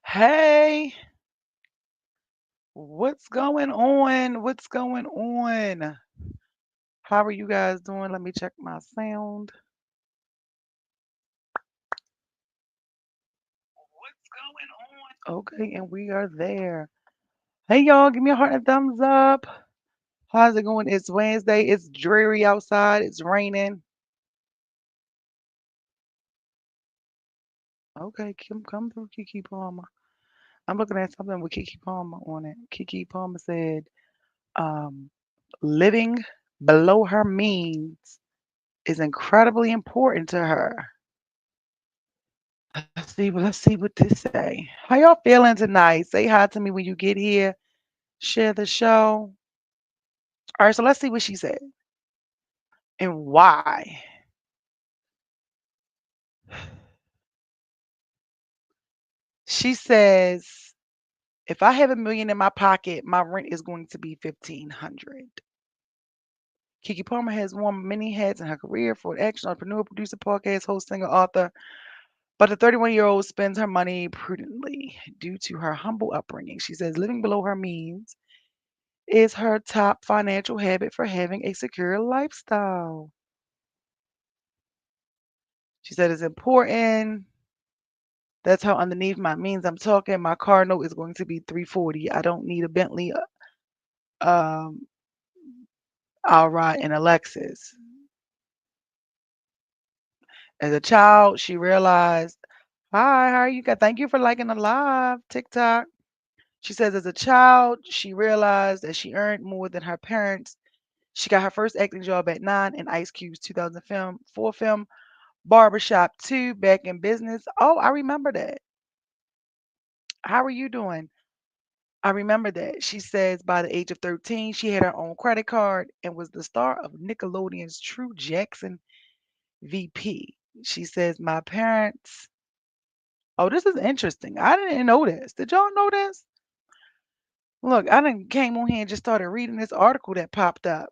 Hey, what's going on? What's going on? How are you guys doing? Let me check my sound. Okay, and we are there. Hey, y'all, give me a heart and a thumbs up. How's it going? It's Wednesday. It's dreary outside. It's raining. Okay, come through, Kiki Palmer. I'm looking at something with Kiki Palmer on it. Kiki Palmer said, um, living below her means is incredibly important to her. Let's see what this say. How y'all feeling tonight? Say hi to me when you get here. Share the show. All right, so let's see what she said and why. She says, if I have $1 million in my pocket, my rent is going to be 1,500. Kiki Palmer has worn many hats in her career for an action entrepreneur, producer, podcast host, singer, author. But the 31-year-old spends her money prudently due to her humble upbringing. She says living below her means is her top financial habit for having a secure lifestyle. She said it's important. That's how underneath my means I'm talking. My car note is going to be 340. I don't need a Bentley. Um, I'll ride in a Lexus. As a child, she realized, hi, how are you? Thank you for liking the live TikTok. She says, as a child, she realized that she earned more than her parents. She got her first acting job at 9 in Ice Cube's 2004 film Barbershop 2, Back in Business. Oh, I remember that. How are you doing? I remember that. She says by the age of 13, she had her own credit card and was the star of Nickelodeon's True Jackson VP. She says, my parents. Oh, this is interesting. I didn't know this. Did y'all know this? Look, I done came on here and just started reading this article that popped up.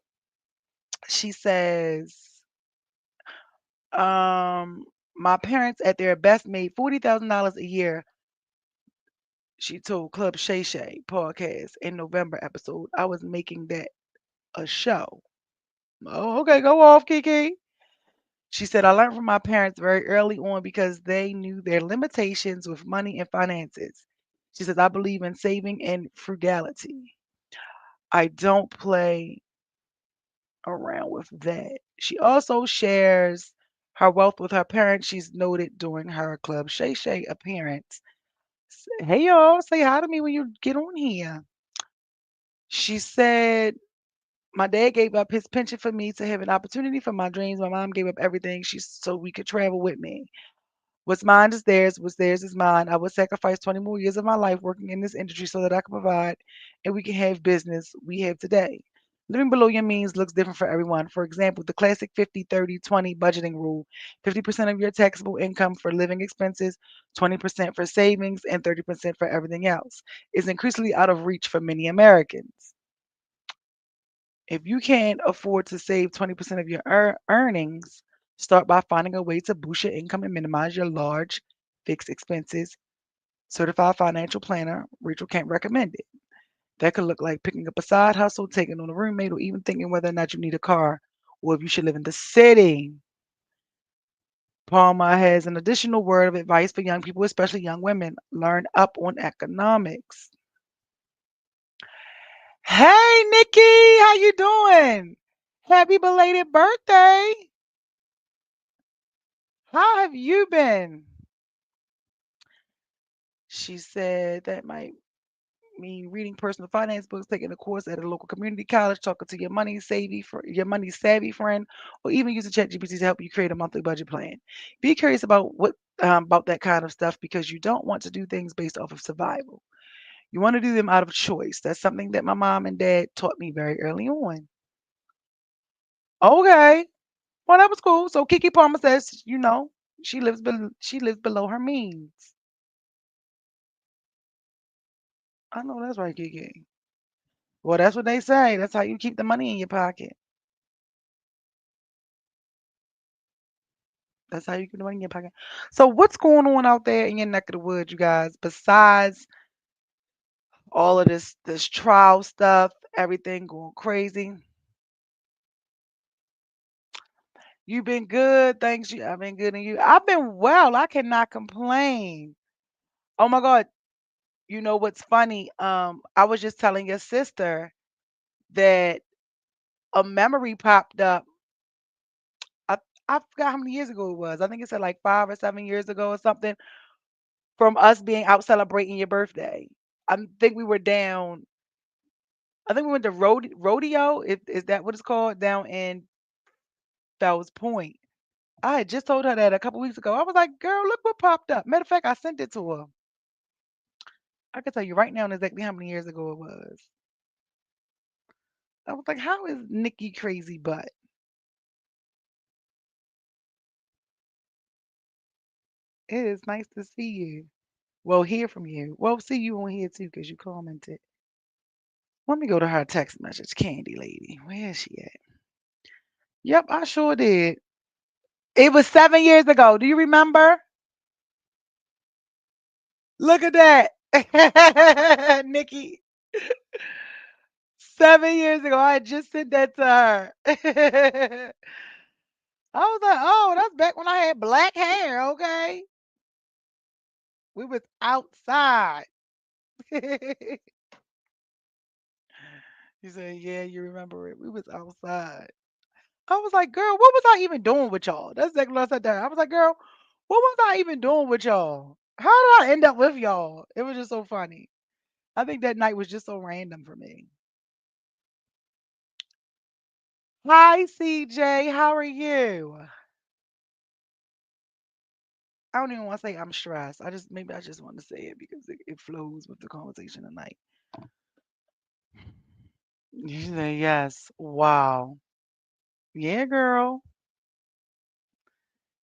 She says, um, my parents at their best made $40,000 a year. She told Club Shay Shay podcast in November episode. I was making that a show. Oh, okay, go off, Kiki. She said, I learned from my parents very early on because they knew their limitations with money and finances. She says, I believe in saving and frugality. I don't play around with that. She also shares her wealth with her parents. She's noted during her Club Shay Shay appearance. Hey, y'all, say hi to me when you get on here. She said, my dad gave up his pension for me to have an opportunity for my dreams. My mom gave up everything so we could travel with me. What's mine is theirs. What's theirs is mine. I would sacrifice 20 more years of my life working in this industry so that I can provide and we can have business we have today. Living below your means looks different for everyone. For example, the classic 50-30-20 budgeting rule: 50% of your taxable income for living expenses, 20% for savings, and 30% for everything else is increasingly out of reach for many Americans. If you can't afford to save 20% of your earnings, start by finding a way to boost your income and minimize your large fixed expenses. Certified financial planner, Rachel can't recommend it. That could look like picking up a side hustle, taking on a roommate, or even thinking whether or not you need a car or if you should live in the city. Palma has an additional word of advice for young people, especially young women. Learn up on economics. Hey, Nikki, how you doing? Happy belated birthday. How have you been? She said that might mean reading personal finance books, taking a course at a local community college, talking to your money savvy friend, or even using ChatGPT to help you create a monthly budget plan. Be curious about what about that kind of stuff because you don't want to do things based off of survival. You want to do them out of choice. That's something that my mom and dad taught me very early on. Okay, well that was cool. So Kiki Palmer says, she lives below her means. I know that's right, Kiki. Well, that's what they say. That's how you keep the money in your pocket. That's how you keep the money in your pocket. So what's going on out there in your neck of the woods, you guys? Besides all of this trial stuff, everything going crazy. You've been good, thanks you. I've been good and you. I've been well. I cannot complain. Oh my God. You know what's funny? I was just telling your sister that a memory popped up. I I forgot how many years ago it was. I think it said like 5 or 7 years ago or something from us being out celebrating your birthday. I think we were down. I think we went to rodeo. Is that what it's called down in Fells Point? I had just told her that a couple weeks ago. I was like, "Girl, look what popped up." Matter of fact, I sent it to her. I can tell you right now exactly how many years ago it was. I was like, "How is Nikki crazy?" But it is nice to see you. Well, hear from you. Well, see you on here too because you commented. Let me go to her text message, Candy Lady. Where is she at? Yep, I sure did. It was 7 years ago. Do you remember? Look at that. Nikki, 7 years ago, I just sent that to her. I was like, oh, that's back when I had black hair, okay? We was outside. You said, yeah, you remember it. We was outside. I was like, girl, what was I even doing with y'all? That's exactly what I said there. I was like, girl, what was I even doing with y'all? How did I end up with y'all? It was just so funny. I think that night was just so random for me. Hi, CJ. How are you? I don't even want to say I'm stressed. Maybe I just want to say it because it flows with the conversation tonight. You say yes. Wow. Yeah, girl.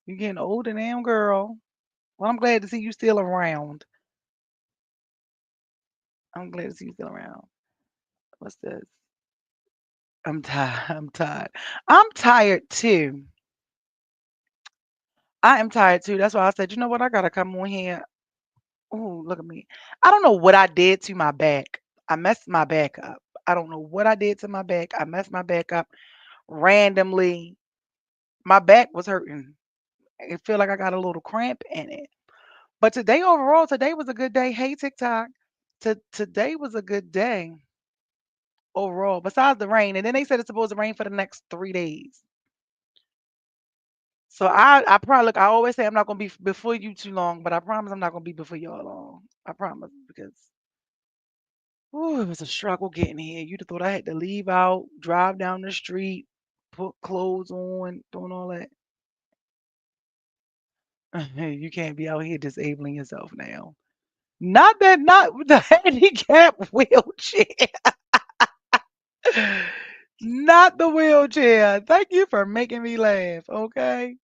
You're getting older now, girl. Well, I'm glad to see you still around. I'm glad to see you still around. What's this? I'm tired. I'm tired. I'm tired too. I am tired too. That's why I said, you know what? I gotta come on here. Oh, look at me. I don't know what I did to my back. I messed my back up. I don't know what I did to my back. I messed my back up randomly. My back was hurting. I feel like I got a little cramp in it. But today, overall, today was a good day. Hey, TikTok. Today was a good day overall, besides the rain. And then they said it's supposed to rain for the next 3 days. So I probably look. I always say I'm not gonna be before you too long, but I promise I'm not gonna be before y'all long. I promise because ooh, it was a struggle getting here. You'd have thought I had to leave out, drive down the street, put clothes on, doing all that. You can't be out here disabling yourself now. Not with the handicap wheelchair. Not the wheelchair. Thank you for making me laugh. Okay.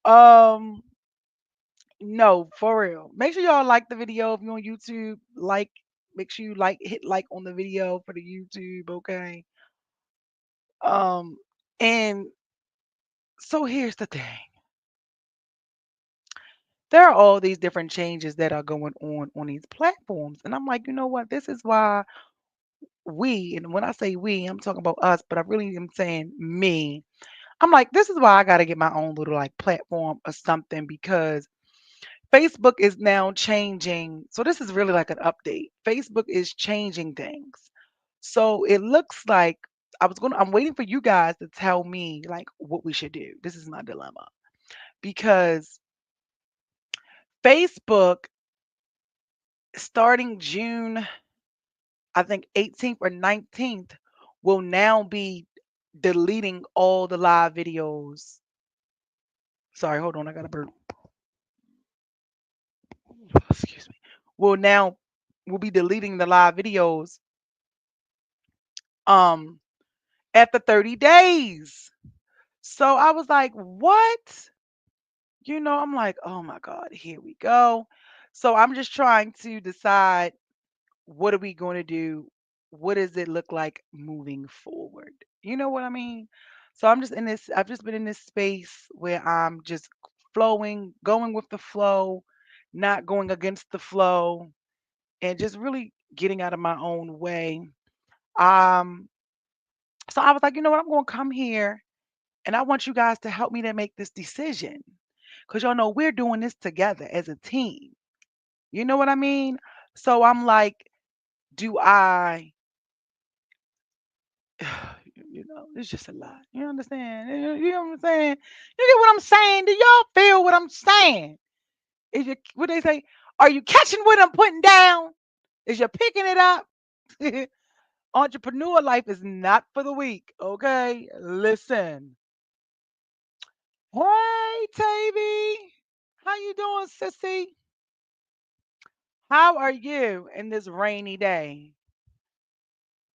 Um, no, for real. Make sure y'all like the video if you're on YouTube. Make sure you hit like on the video for the YouTube. Okay. Um, and so here's the thing. There are all these different changes that are going on these platforms, and I'm like, you know what? This is why we, and when I say we, I'm talking about us, but I really am saying me. I'm like, this is why I got to get my own little like platform or something because Facebook is now changing. So this is really like an update. Facebook is changing things. So it looks like I'm waiting for you guys to tell me like what we should do. This is my dilemma because Facebook starting June, I think 18th or 19th will now be deleting all the live videos. Sorry, hold on, I got a burp. Excuse me. Will be deleting the live videos um after 30 days. So I was like, "What?" I'm like, "Oh my god, here we go." So I'm just trying to decide what are we going to do? What does it look like moving forward? You know what I mean? So I've just been in this space where I'm just flowing, going with the flow, not going against the flow, and just really getting out of my own way. Um, so I was like, you know what, I'm gonna come here and I want you guys to help me to make this decision. Cause y'all know we're doing this together as a team. You know what I mean? So I'm like, do I it's just a lot. You understand? You know what I'm saying? You get what I'm saying? Do y'all feel what I'm saying? Is you what they say? Are you catching what I'm putting down? Is you picking it up? Entrepreneur life is not for the weak. Okay, listen. Hey, Tavy, how you doing, sissy? How are you in this rainy day?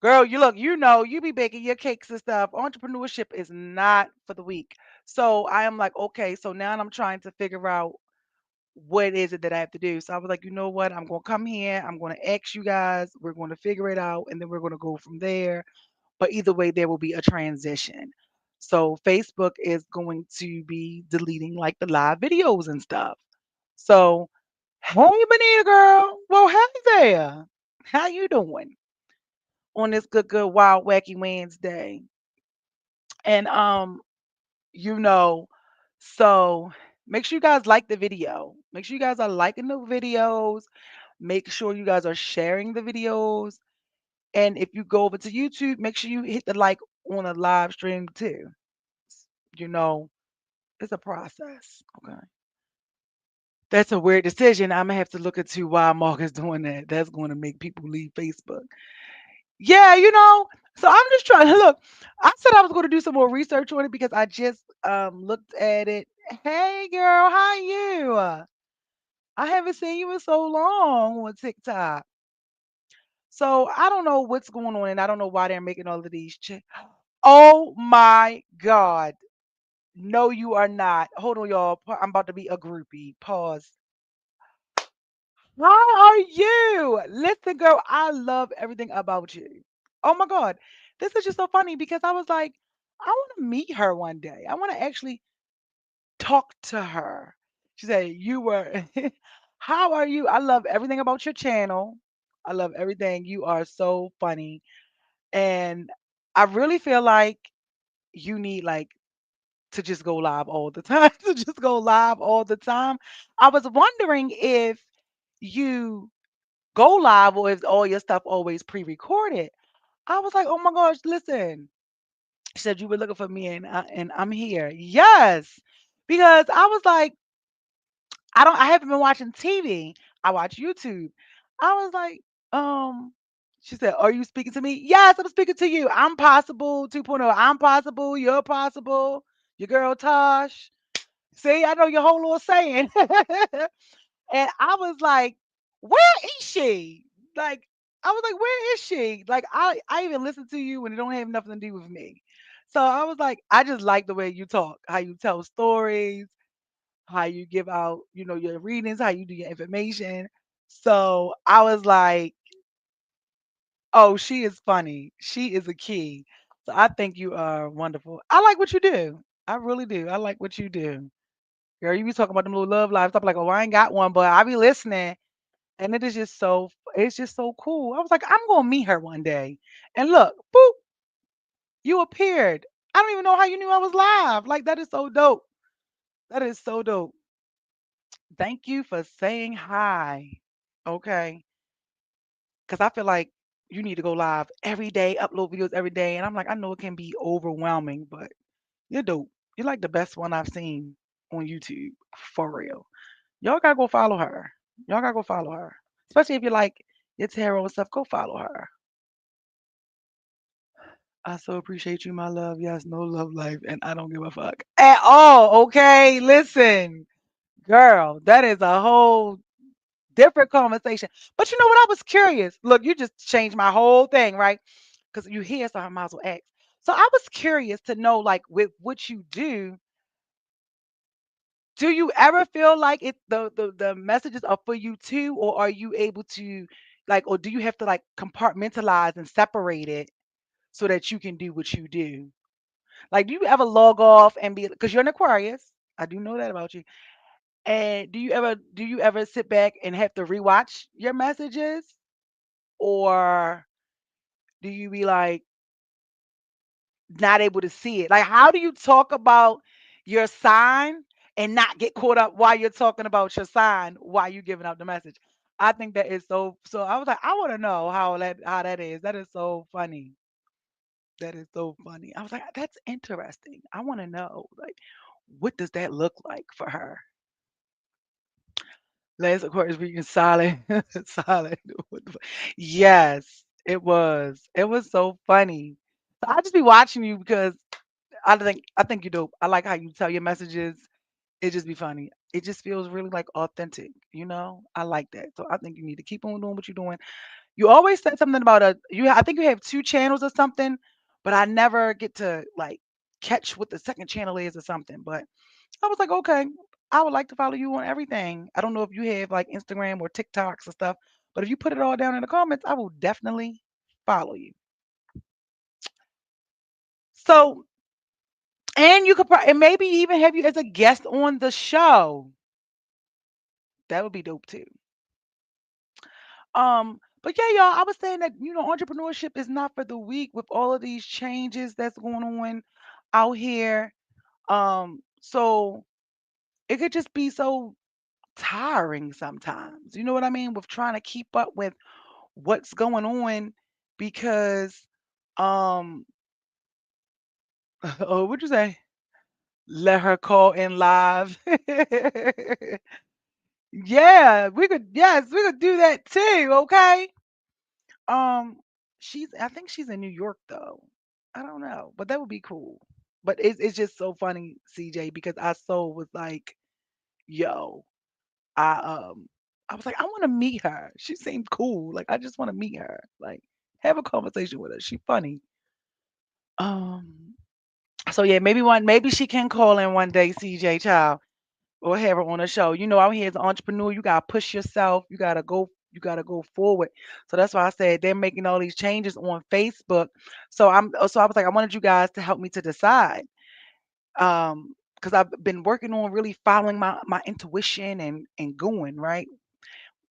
Girl, you look, you be baking your cakes and stuff. Entrepreneurship is not for the weak. So I am like, okay, so now I'm trying to figure out what is it that I have to do. So I was like, you know what? I'm going to come here. I'm going to ask you guys. We're going to figure it out and then we're going to go from there. But either way, there will be a transition. So Facebook is going to be deleting like the live videos and stuff. So, hey, Benita girl. Well, hey there. How you doing on this good wild wacky Wednesday? And you know, so make sure you guys like the video. Make sure you guys are liking the videos. Make sure you guys are sharing the videos. And if you go over to YouTube, make sure you hit the like on a live stream too. You know, it's a process. Okay. That's a weird decision. I'm gonna have to look into why Mark is doing that. That's going to make people leave Facebook. Yeah, so I'm just trying to look. I said I was going to do some more research on it because I just looked at it. Hey girl, how you? I haven't seen you in so long on TikTok. So I don't know what's going on and I don't know why they're making all of these Oh my god. No, you are not. Hold on, y'all. I'm about to be a groupie. Pause. How are you? Listen, girl, I love everything about you. Oh my God. This is just so funny because I was like, I want to meet her one day. I want to actually talk to her. She said, you were, how are you? I love everything about your channel. I love everything. You are so funny. And I really feel like you need like to just go live all the time, to just go live all the time. I was wondering if you go live or is all your stuff always pre-recorded? I was like, oh my gosh, listen. She said you were looking for me and I'm here. Yes. Because I was like, I haven't been watching TV. I watch YouTube. I was like, she said, are you speaking to me? Yes, I'm speaking to you. I'm possible 2.0. I'm possible. You're possible. Your girl Tosh. See, I know your whole little saying. And I was like, "Where is she?" Like, I was like, "Where is she?" Like, I even listen to you when it don't have nothing to do with me. So I was like, I just like the way you talk, how you tell stories, how you give out, your readings, how you do your information. So I was like, "Oh, she is funny. She is a key." So I think you are wonderful. I like what you do. I really do. I like what you do. Girl, you be talking about them little love lives. I'm like, oh, I ain't got one, but I be listening. And it's just so cool. I was like, I'm gonna meet her one day. And look, boop, you appeared. I don't even know how you knew I was live. Like that is so dope. That is so dope. Thank you for saying hi. Okay. Cause I feel like you need to go live every day, upload videos every day. And I'm like, I know it can be overwhelming, but you're dope. You're like the best one I've seen on YouTube. For real. Y'all gotta go follow her. Y'all gotta go follow her. Especially if you like your tarot and stuff, go follow her. I so appreciate you, my love. Yes, no love life, and I don't give a fuck at all. Okay, listen, girl, that is a whole different conversation. But you know what? I was curious. Look, you just changed my whole thing, right? Because you here, so I might as well ask. So I was curious to know, like, with what you do you ever feel like the messages are for you too, or are you able to, like, or do you have to like compartmentalize and separate it so that you can do what you do? Like, do you ever log off and be because you're an Aquarius? I do know that about you. And do you ever sit back and have to rewatch your messages, or do you be like not able to see it? Like, how do you talk about your sign and not get caught up while you're talking about your sign while you giving out the message? I think that is so. So I was like, I want to know how that is. That is so funny. That is so funny. I was like, that's interesting. I want to know, like, what does that look like for her? Last, of course, being silent, silent. What the fu- Yes, it was. It was so funny. So I just be watching you because I think you do. I like how you tell your messages. It just be funny. It just feels really like authentic, you know? I like that. So I think you need to keep on doing what you're doing. You always said something about I think you have two channels or something, but I never get to like catch what the second channel is or something. But I was like, okay, I would like to follow you on everything. I don't know if you have like Instagram or TikToks or stuff, but if you put it all down in the comments, I will definitely follow you. So, and you could and maybe even have you as a guest on the show. That would be dope too. But yeah, y'all, I was saying that entrepreneurship is not for the weak with all of these changes that's going on out here. So it could just be so tiring sometimes. You know what I mean? With trying to keep up with what's going on because um oh, what'd you say? Let her call in live. Yeah, we could do that too, okay? Um, I think she's in New York though. I don't know, but that would be cool. But it's just so funny, CJ, because I so was like, yo, I um I was like, I want to meet her. She seemed cool. Like I just want to meet her. Like have a conversation with her. She funny. Um so yeah, maybe she can call in one day, CJ child, or have her on a show. Out here as an entrepreneur, you gotta push yourself. You gotta go forward. So that's why I said they're making all these changes on Facebook. So I was like, I wanted you guys to help me to decide. Because I've been working on really following my intuition and going, right?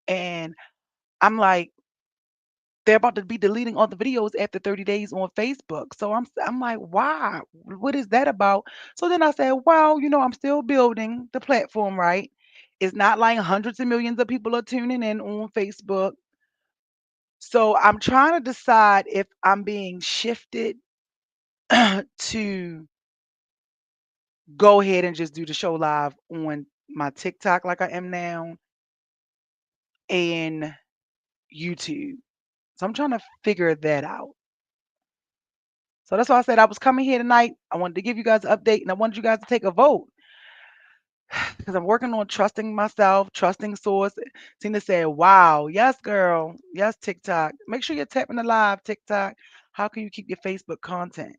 And I'm like, they're about to be deleting all the videos after 30 days on Facebook. So I'm like, why? What is that about? So then I said, well, I'm still building the platform, right? It's not like hundreds of millions of people are tuning in on Facebook. So I'm trying to decide if I'm being shifted to go ahead and just do the show live on my TikTok like I am now and YouTube. So I'm trying to figure that out. So that's why I said I was coming here tonight. I wanted to give you guys an update and I wanted you guys to take a vote because I'm working on trusting myself, trusting source. Tina said, wow, yes, girl. Yes, TikTok. Make sure you're tapping the live, TikTok. How can you keep your Facebook content?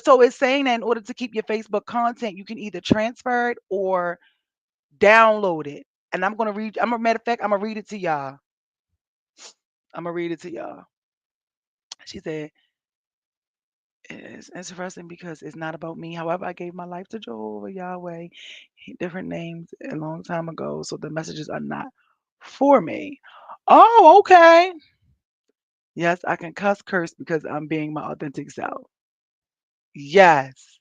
So it's saying that in order to keep your Facebook content, you can either transfer it or download it. And I'm gonna read. I'm a matter of fact. I'm gonna read it to y'all. I'm gonna read it to y'all. She said, it's interesting because it's not about me. However, I gave my life to Jehovah, Yahweh, different names a long time ago. So the messages are not for me. Oh, okay. Yes, I can curse because I'm being my authentic self. Yes,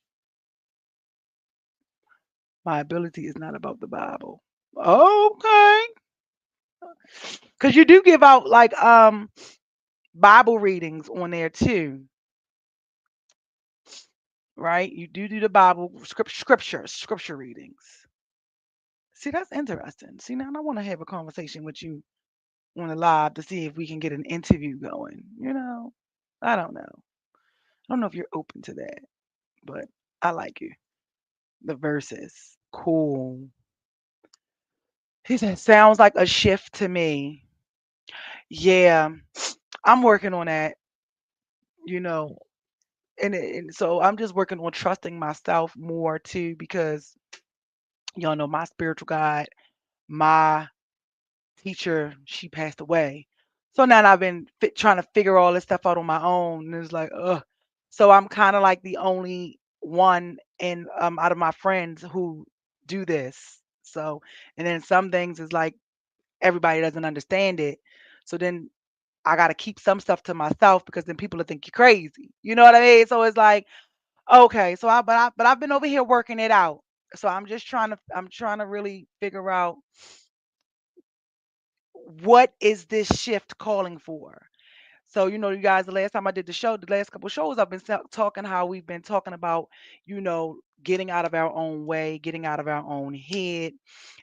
my ability is not about the Bible. Okay. Because you do give out like Bible readings on there too, right? You do the Bible scripture readings. See, that's interesting. See, now I want to have a conversation with you on the live to see if we can get an interview going. I don't know. I don't know if you're open to that, but I like you. The verses, cool. He said, sounds like a shift to me. Yeah, I'm working on that, you know, and so I'm just working on trusting myself more too because y'all know my spiritual guide, my teacher, she passed away. So now I've been trying to figure all this stuff out on my own, and it's like, ugh. So I'm kind of like the only one in out of my friends who do this. So, and then some things is like everybody doesn't understand it. So then I got to keep some stuff to myself because then people will think you're crazy. You know what I mean? So it's like, okay, so but I've been over here working it out. So I'm trying to really figure out what is this shift calling for. So, you guys, the last time I did the show, the last couple shows, I've been talking how we've been talking about, getting out of our own way, getting out of our own head,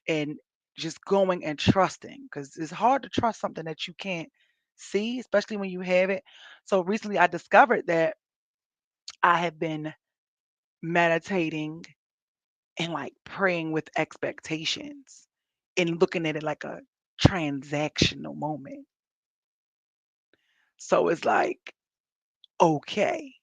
and just going and trusting. Because it's hard to trust something that you can't see, especially when you have it. So recently I discovered that I have been meditating and like praying with expectations and looking at it like a transactional moment. So it's like, okay,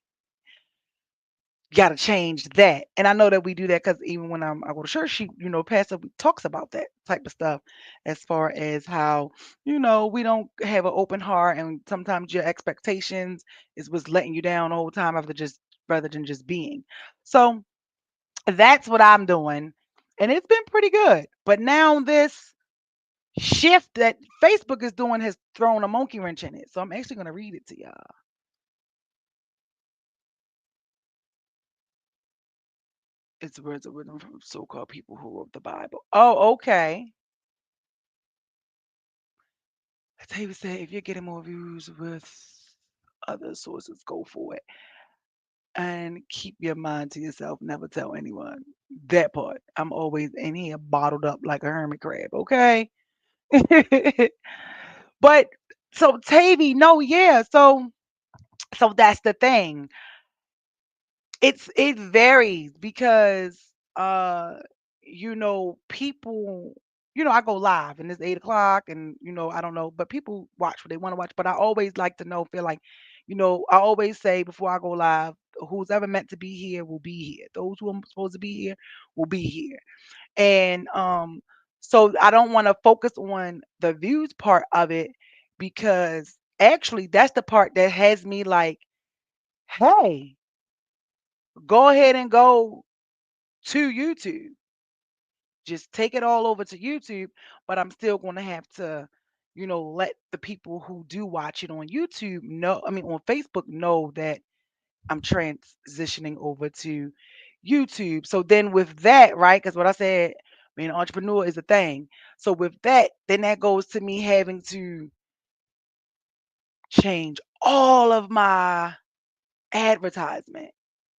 gotta change that. And I know that we do that because even when I go to church, Pastor talks about that type of stuff as far as how, we don't have an open heart and sometimes your expectations is what's letting you down the whole time rather than just being. So that's what I'm doing. And it's been pretty good. But now this shift that Facebook is doing has thrown a monkey wrench in it. So I'm actually gonna read it to y'all. It's words of wisdom from so-called people who wrote the Bible. Oh, okay. David said, if you're getting more views with other sources, go for it. And keep your mind to yourself. Never tell anyone. That part. I'm always in here bottled up like a hermit crab, okay? But so Tavy, no, yeah. So that's the thing. It varies because uh people, I go live and it's 8 o'clock and I don't know, but people watch what they want to watch. But I always like to know, feel like, I always say before I go live, who's ever meant to be here will be here. Those who are supposed to be here will be here. And so I don't want to focus on the views part of it because actually that's the part that has me like, hey, go ahead and go to YouTube. Just take it all over to YouTube, but I'm still going to have to, let the people who do watch it on YouTube know, I mean, on Facebook know that I'm transitioning over to YouTube. So then with that, right? Because what I said, being an entrepreneur is a thing. So with that, then that goes to me having to change all of my advertisement.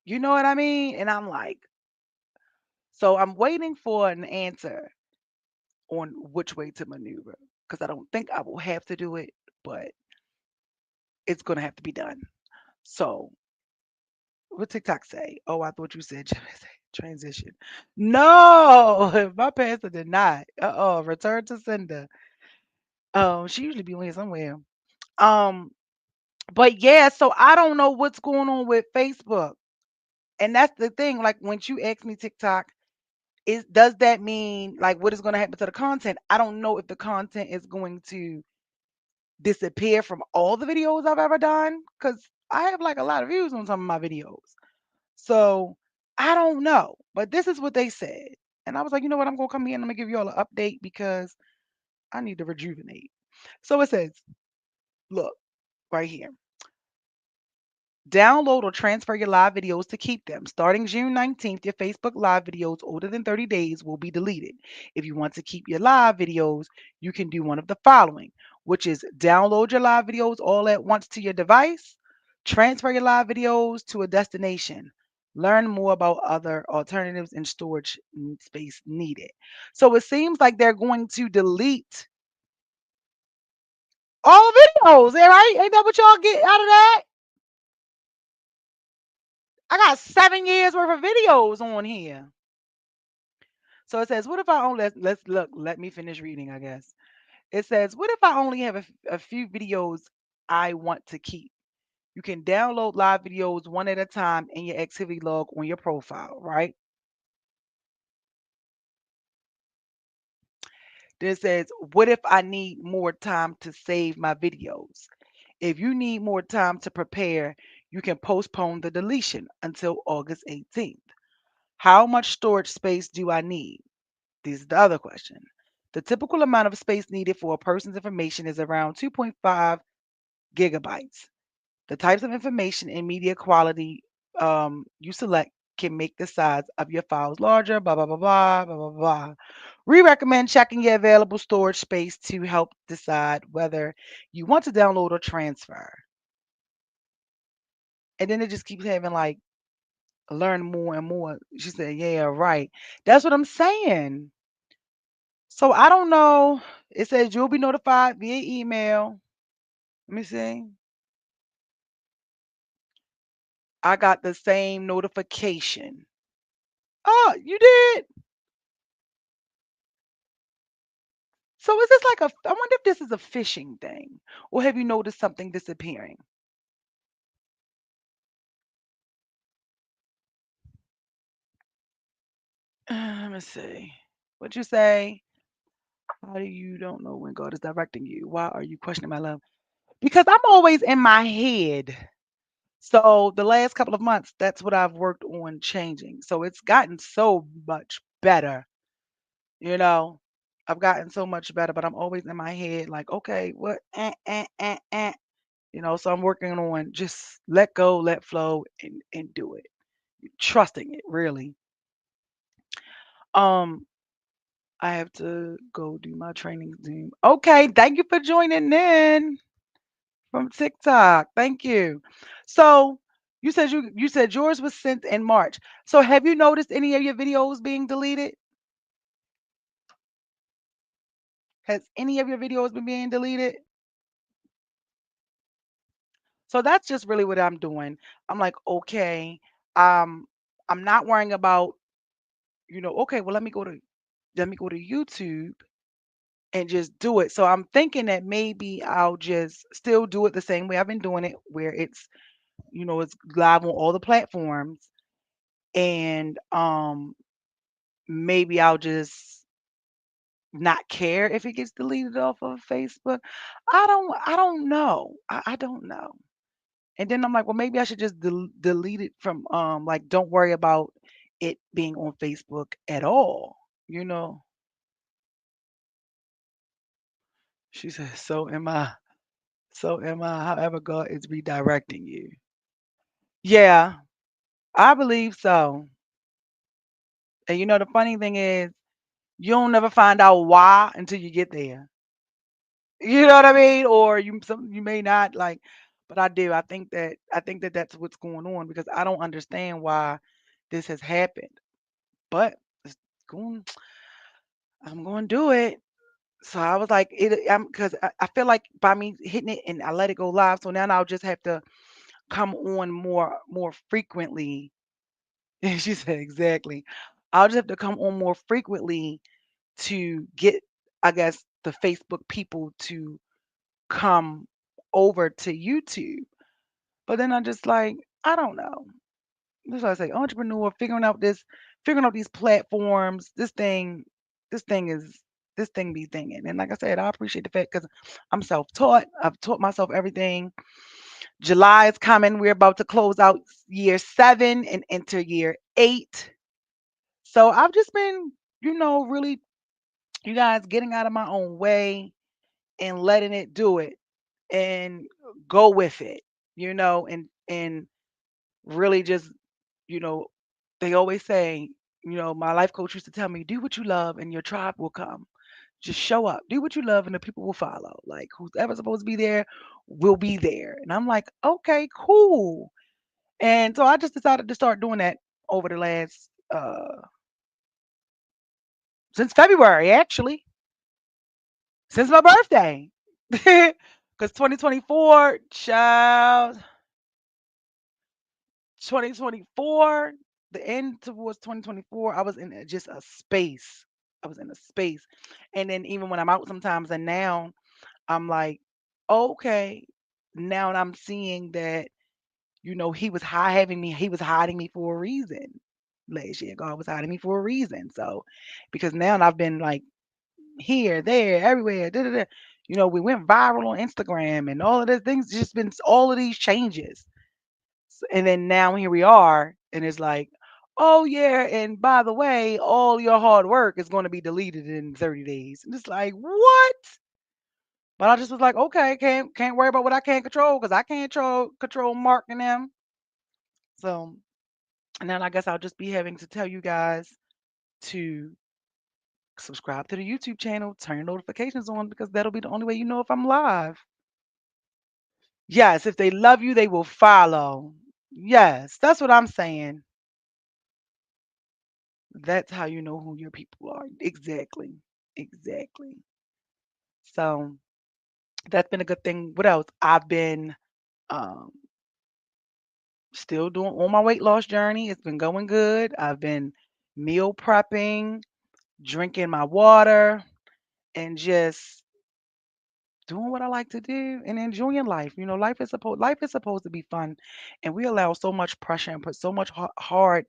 You know what I mean? And I'm like, so I'm waiting for an answer on which way to maneuver because I don't think I will have to do it, but it's going to have to be done. So, what TikTok say? Oh, I thought you said transition. No, my pastor did not. Return to sender. She usually be on here somewhere. Um, but yeah, so I don't know what's going on with Facebook, and that's the thing. Like when you ask me TikTok, does that mean like what is going to happen to the content? I don't know if the content is going to disappear from all the videos I've ever done because I have like a lot of views on some of my videos. So I don't know, but this is what they said. And I was like, you know what? I'm going to come here and I'm going to give you all an update because I need to rejuvenate. So it says, look right here. Download or transfer your live videos to keep them. Starting June 19th, your Facebook live videos older than 30 days will be deleted. If you want to keep your live videos, you can do one of the following, which is download your live videos all at once to your device, transfer your live videos to a destination, learn more about other alternatives and storage space needed. So it seems like they're going to delete all videos, right? Ain't that what y'all get out of that? I got 7 years worth of videos on here. So it says, what if I only let's look, let me finish reading, I guess. It says, what if I only have a few videos I want to keep? You can download live videos one at a time in your activity log on your profile, right? Then it says, what if I need more time to save my videos? If you need more time to prepare, you can postpone the deletion until August 18th. How much storage space do I need? This is the other question. The typical amount of space needed for a person's information is around 2.5 gigabytes. The types of information and media quality you select can make the size of your files larger, blah, blah, blah, blah, blah, blah, blah. We recommend checking your available storage space to help decide whether you want to download or transfer. And then it just keeps having like learn more and more. She said, yeah, right. That's what I'm saying. So I don't know. It says you'll be notified via email. Let me see. I got the same notification. Oh, you did? So is this like I wonder if this is a phishing thing, or have you noticed something disappearing? Let me see. What you say? How do you don't know when God is directing you? Why are you questioning my love? Because I'm always in my head. So the last couple of months, that's what I've worked on changing. So it's gotten so much better, you know. I've gotten so much better, but I'm always in my head like, okay, what? So I'm working on just let go, let flow, and do it. Trusting it, really. Um, I have to go do my training Zoom. Okay, thank you for joining in from TikTok. Thank you. So you said yours was sent in March. So have you noticed any of your videos being deleted? Has any of your videos been being deleted? So that's just really what I'm doing. I'm like, okay, um, I'm not worrying about, okay, well let me go to YouTube and just do it. So I'm thinking that maybe I'll just still do it the same way I've been doing it, where it's live on all the platforms, and maybe I'll just not care if it gets deleted off of Facebook. I don't know. I don't know. And then I'm like, well, maybe I should just delete it from like don't worry about it being on Facebook at all. You know. She says, so am I. So am I. However, God is redirecting you. Yeah, I believe so. And the funny thing is, you'll never find out why until you get there. You know what I mean? Or you may not like, but I do. I think that that's what's going on because I don't understand why this has happened. But it's going I'm going to do it. So I was like, because I feel like by me hitting it and I let it go live, so now I'll just have to come on more frequently. And she said exactly. I'll just have to come on more frequently to get, I guess, the Facebook people to come over to YouTube. But then I'm just like, I don't know. That's why I say entrepreneur, figuring out these platforms. This thing be thinking. And like I said, I appreciate the fact because I'm self-taught. I've taught myself everything. July is coming. We're about to close out year 7 and enter year 8. So I've just been, really, you guys, getting out of my own way and letting it do it and go with it, and really just, you know, they always say, my life coach used to tell me, do what you love and your tribe will come. Just show up, do what you love, and the people will follow. Like whoever's supposed to be there will be there. And I'm like, okay, cool. And so I just decided to start doing that over the last since February, actually, since my birthday. Because 2024, child, 2024, the end towards 2024, I was in just a space. I was in a space. And then even when I'm out sometimes, and now I'm like, okay, now I'm seeing that, he was hiding me for a reason. Last year, God was hiding me for a reason. So, because now I've been like here, there, everywhere, da, da, da. We went viral on Instagram and all of the things, just been all of these changes. And then now here we are, and it's like, Oh yeah, and by the way, all your hard work is going to be deleted in 30 days. And it's like, what? But I just was like, okay, can't worry about what I can't control because I can't control Mark and them. So and then I guess I'll just be having to tell you guys to subscribe to the YouTube channel, turn your notifications on because that'll be the only way you know if I'm live. Yes, if they love you, they will follow. Yes, that's what I'm saying. That's how you know who your people are. Exactly. Exactly. So that's been a good thing. What else? I've been um, still doing on my weight loss journey. It's been going good. I've been meal prepping, drinking my water, and just doing what I like to do and enjoying life. You know, life is supposed to be fun, and we allow so much pressure and put so much hard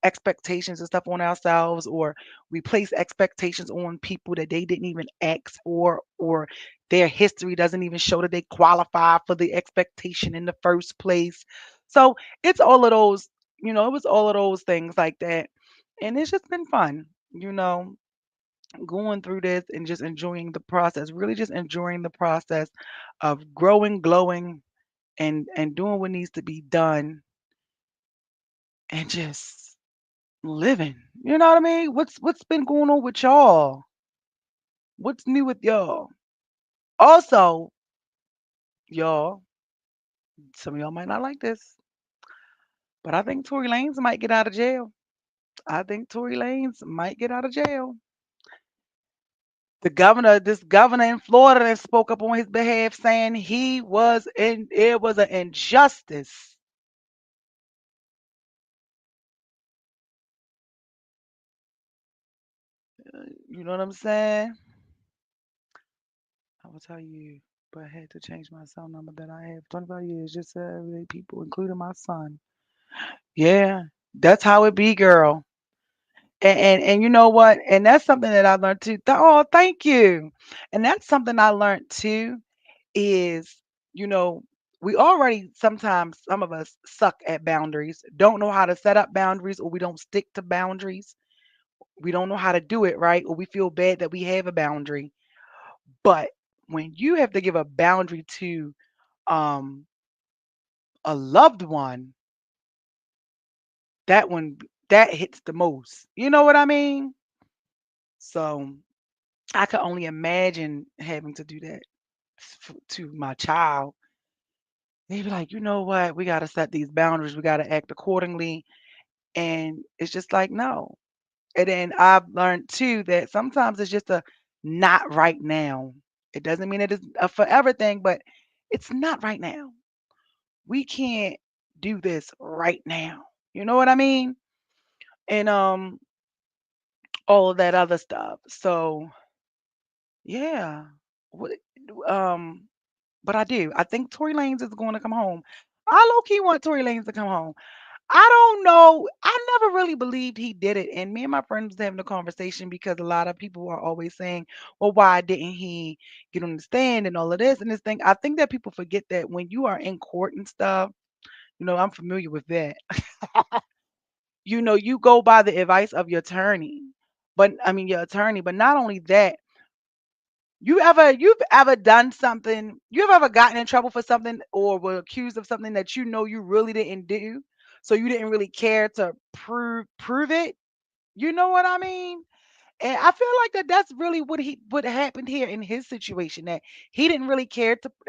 expectations and stuff on ourselves, or we place expectations on people that they didn't even ask for, or their history doesn't even show that they qualify for the expectation in the first place. So it's all of those, it was all of those things like that. And it's just been fun, going through this and just enjoying the process, really just enjoying the process of growing, glowing, and doing what needs to be done and just living. You know what I mean? What's been going on with y'all? What's new with y'all? Also, y'all, some of y'all might not like this, but I think Tory Lanez might get out of jail. I think Tory Lanez might get out of jail. This governor in Florida that spoke up on his behalf saying it was an injustice. You know what I'm saying? I will tell you, but I had to change my cell number that I have 25 years just so everyday people, including my son. Yeah, that's how it be, girl. And you know what? And that's something that I learned too. Oh, thank you. And that's something I learned too is, you know, we already sometimes some of us suck at boundaries, don't know how to set up boundaries, or we don't stick to boundaries. We don't know how to do it right, or we feel bad that we have a boundary. But when you have to give a boundary to um a loved one, that one that hits the most. You know what I mean? So I could only imagine having to do that to my child. They'd be like, you know what? We got to set these boundaries. We got to act accordingly. And it's just like, no. And then I've learned too that sometimes it's just a not right now. It doesn't mean it is a forever thing, but it's not right now. We can't do this right now. You know what I mean? And all of that other stuff. So yeah. What um but I do. I think Tory Lanez is going to come home. I low key want Tory Lanez to come home. I don't know. I never really believed he did it. And me and my friends was having a conversation because a lot of people are always saying, well, why didn't he get on the stand and all of this and this thing? I think that people forget that when you are in court and stuff, I'm familiar with that. You go by the advice of your attorney. But I mean your attorney, but not only that, you've ever done something, you've ever gotten in trouble for something or were accused of something that you really didn't do, so you didn't really care to prove it. You know what I mean? And I feel like that's really what happened here in his situation, that he didn't really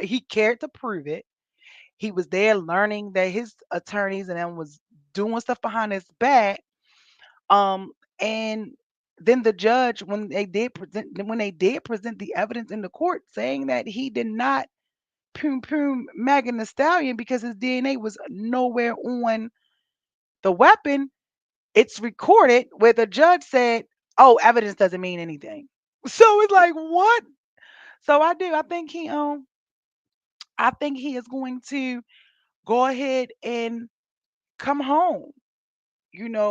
he cared to prove it. He was there learning that his attorneys and them was doing stuff behind his back. And then the judge, when they did present the evidence in the court, saying that he did not poom Megan Thee Stallion because his DNA was nowhere on the weapon. It's recorded where the judge said, "Oh, evidence doesn't mean anything." So it's like, what? So I do. I think he is going to go ahead and come home.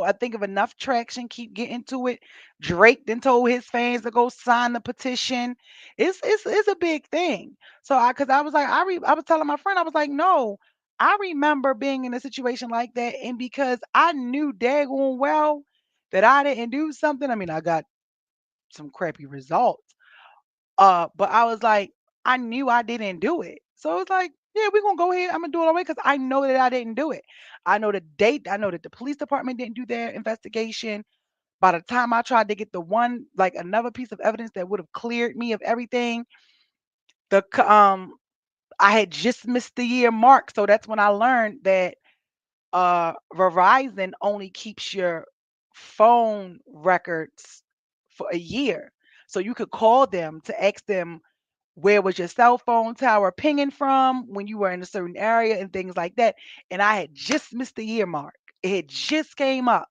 I think if enough traction keep getting to it, Drake then told his fans to go sign the petition. It's a big thing. So I was like, I was telling my friend, I was like, no, I remember being in a situation like that, and because I knew daggone well that I didn't do something, I mean, I got some crappy results. But I was like, I knew I didn't do it. So it was like, yeah, we're gonna go ahead. I'm gonna do it all right because I know that I didn't do it. I know the date, I know that the police department didn't do their investigation. By the time I tried to get the one, like another piece of evidence that would have cleared me of everything, I had just missed the year mark. So that's when I learned that Verizon only keeps your phone records for a year. So you could call them to ask them where was your cell phone tower pinging from when you were in a certain area and things like that. And I had just missed the year mark. It had just came up.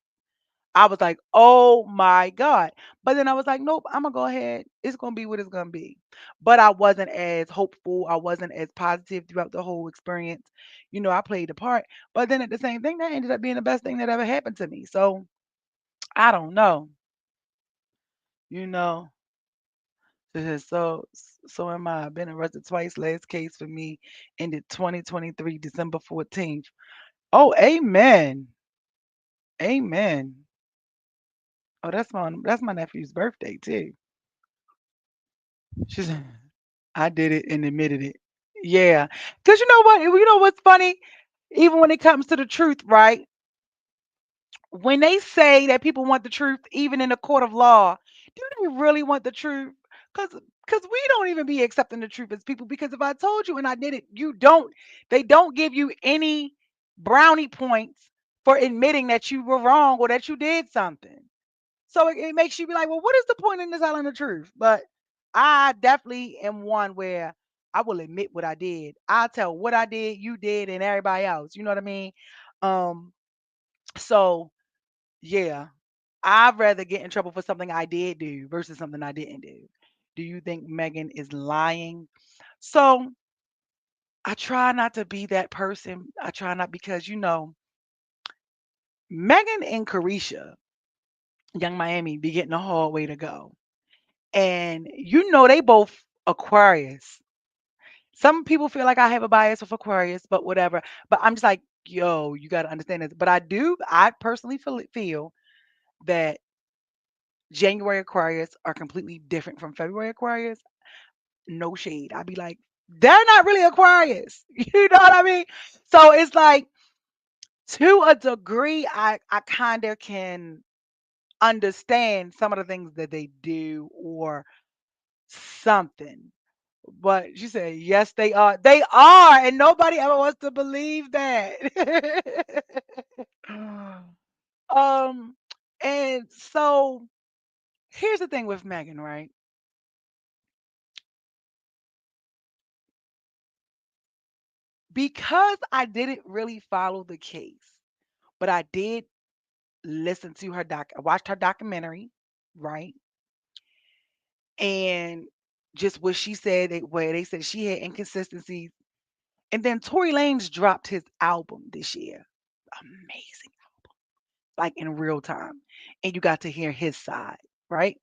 I was like, "Oh my God." But then I was like, "Nope, I'm gonna go ahead. It's gonna be what it's gonna be." But I wasn't as hopeful. I wasn't as positive throughout the whole experience. I played the part. But then at the same thing, that ended up being the best thing that ever happened to me. So I don't know. You know. So am I. Been arrested twice. Last case for me ended 2023, December 14th. Oh, amen. Amen. Oh, that's my nephew's birthday too. She's I did it and admitted it. Yeah. Cause you know what? You know what's funny? Even when it comes to the truth, right? When they say that people want the truth, even in a court of law, do they really want the truth? Because we don't even be accepting the truth as people. Because if I told you and I did it, they don't give you any brownie points for admitting that you were wrong or that you did something. So it makes you be like, well, what is the point in this telling the truth? But I definitely am one where I will admit what I did. I'll tell what I did, you did, and everybody else. You know what I mean? Um, so yeah, I'd rather get in trouble for something I did do versus something I didn't do. Do you think Megan is lying? So I try not to be that person. I try not because Megan and Carisha, Young Miami, be getting a hard way to go. And they both Aquarius. Some people feel like I have a bias with Aquarius, but whatever. But I'm just like, yo, you got to understand this. But I personally feel that January Aquarius are completely different from February Aquarius. No shade. I'd be like, they're not really Aquarius. You know what I mean? So it's like, to a degree, I kind of can understand some of the things that they do or something. But you say, yes, they are. They are, and nobody ever wants to believe that. um, and so here's the thing with Megan, right? Because I didn't really follow the case, but I did listen to I watched her documentary, right? And just what she said, where they said she had inconsistencies. And then Tory Lanez dropped his album this year. Amazing, like in real time. And you got to hear his side, right?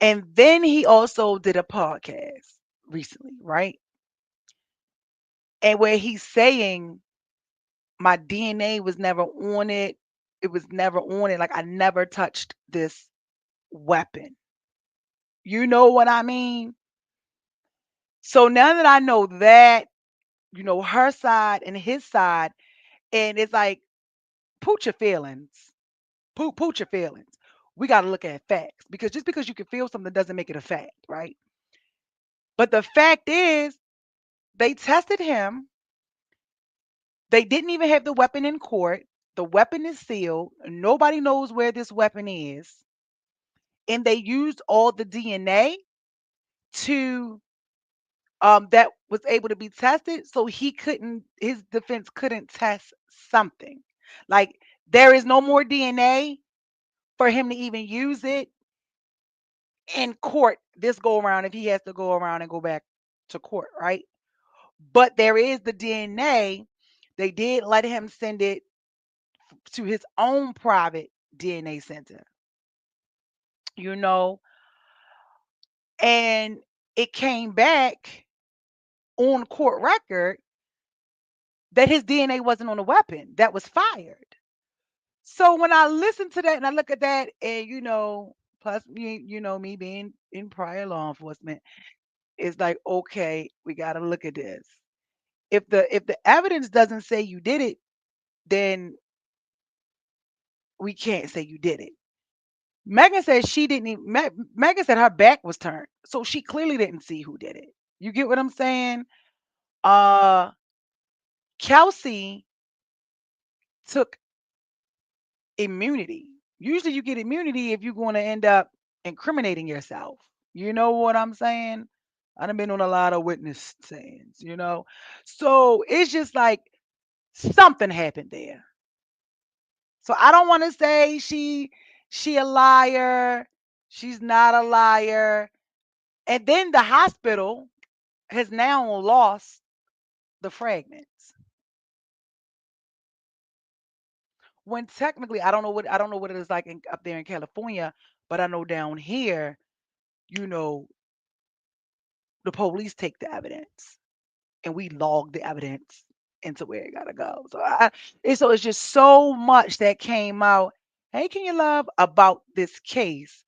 And then he also did a podcast recently, right? And where he's saying my DNA was never on it. It was never on it. Like I never touched this weapon. You know what I mean? So now that I know that, her side and his side, and it's like, put your feelings. Put your feelings. We got to look at facts because just because you can feel something doesn't make it a fact, right? But the fact is, they tested him. They didn't even have the weapon in court. The weapon is sealed. Nobody knows where this weapon is. And they used all the DNA to that was able to be tested, so his defense couldn't test something. Like there is no more DNA for him to even use it in court this go around if he has to go around and go back to court, right? But there is the DNA. They did let him send it to his own private DNA center, you know, and it came back on court record that his DNA wasn't on a weapon that was fired. So when I listen to that and I look at that, and plus me being in prior law enforcement, it's like, okay, we got to look at this. If the evidence doesn't say you did it, then we can't say you did it. Megan said she didn't even, Megan said her back was turned, so she clearly didn't see who did it. You get what I'm saying? Uh, Kelsey took immunity. Usually you get immunity if you're going to end up incriminating yourself. You know what I'm saying? I done been on a lot of witness stands. So it's just like something happened there. So I don't want to say she a liar. She's not a liar. And then the hospital has now lost the fragments. When technically I don't know what it is like up there in California, but I know down here, you know, the police take the evidence and we log the evidence into where it gotta go. So it's just so much that came out. Hey, can you love about this case?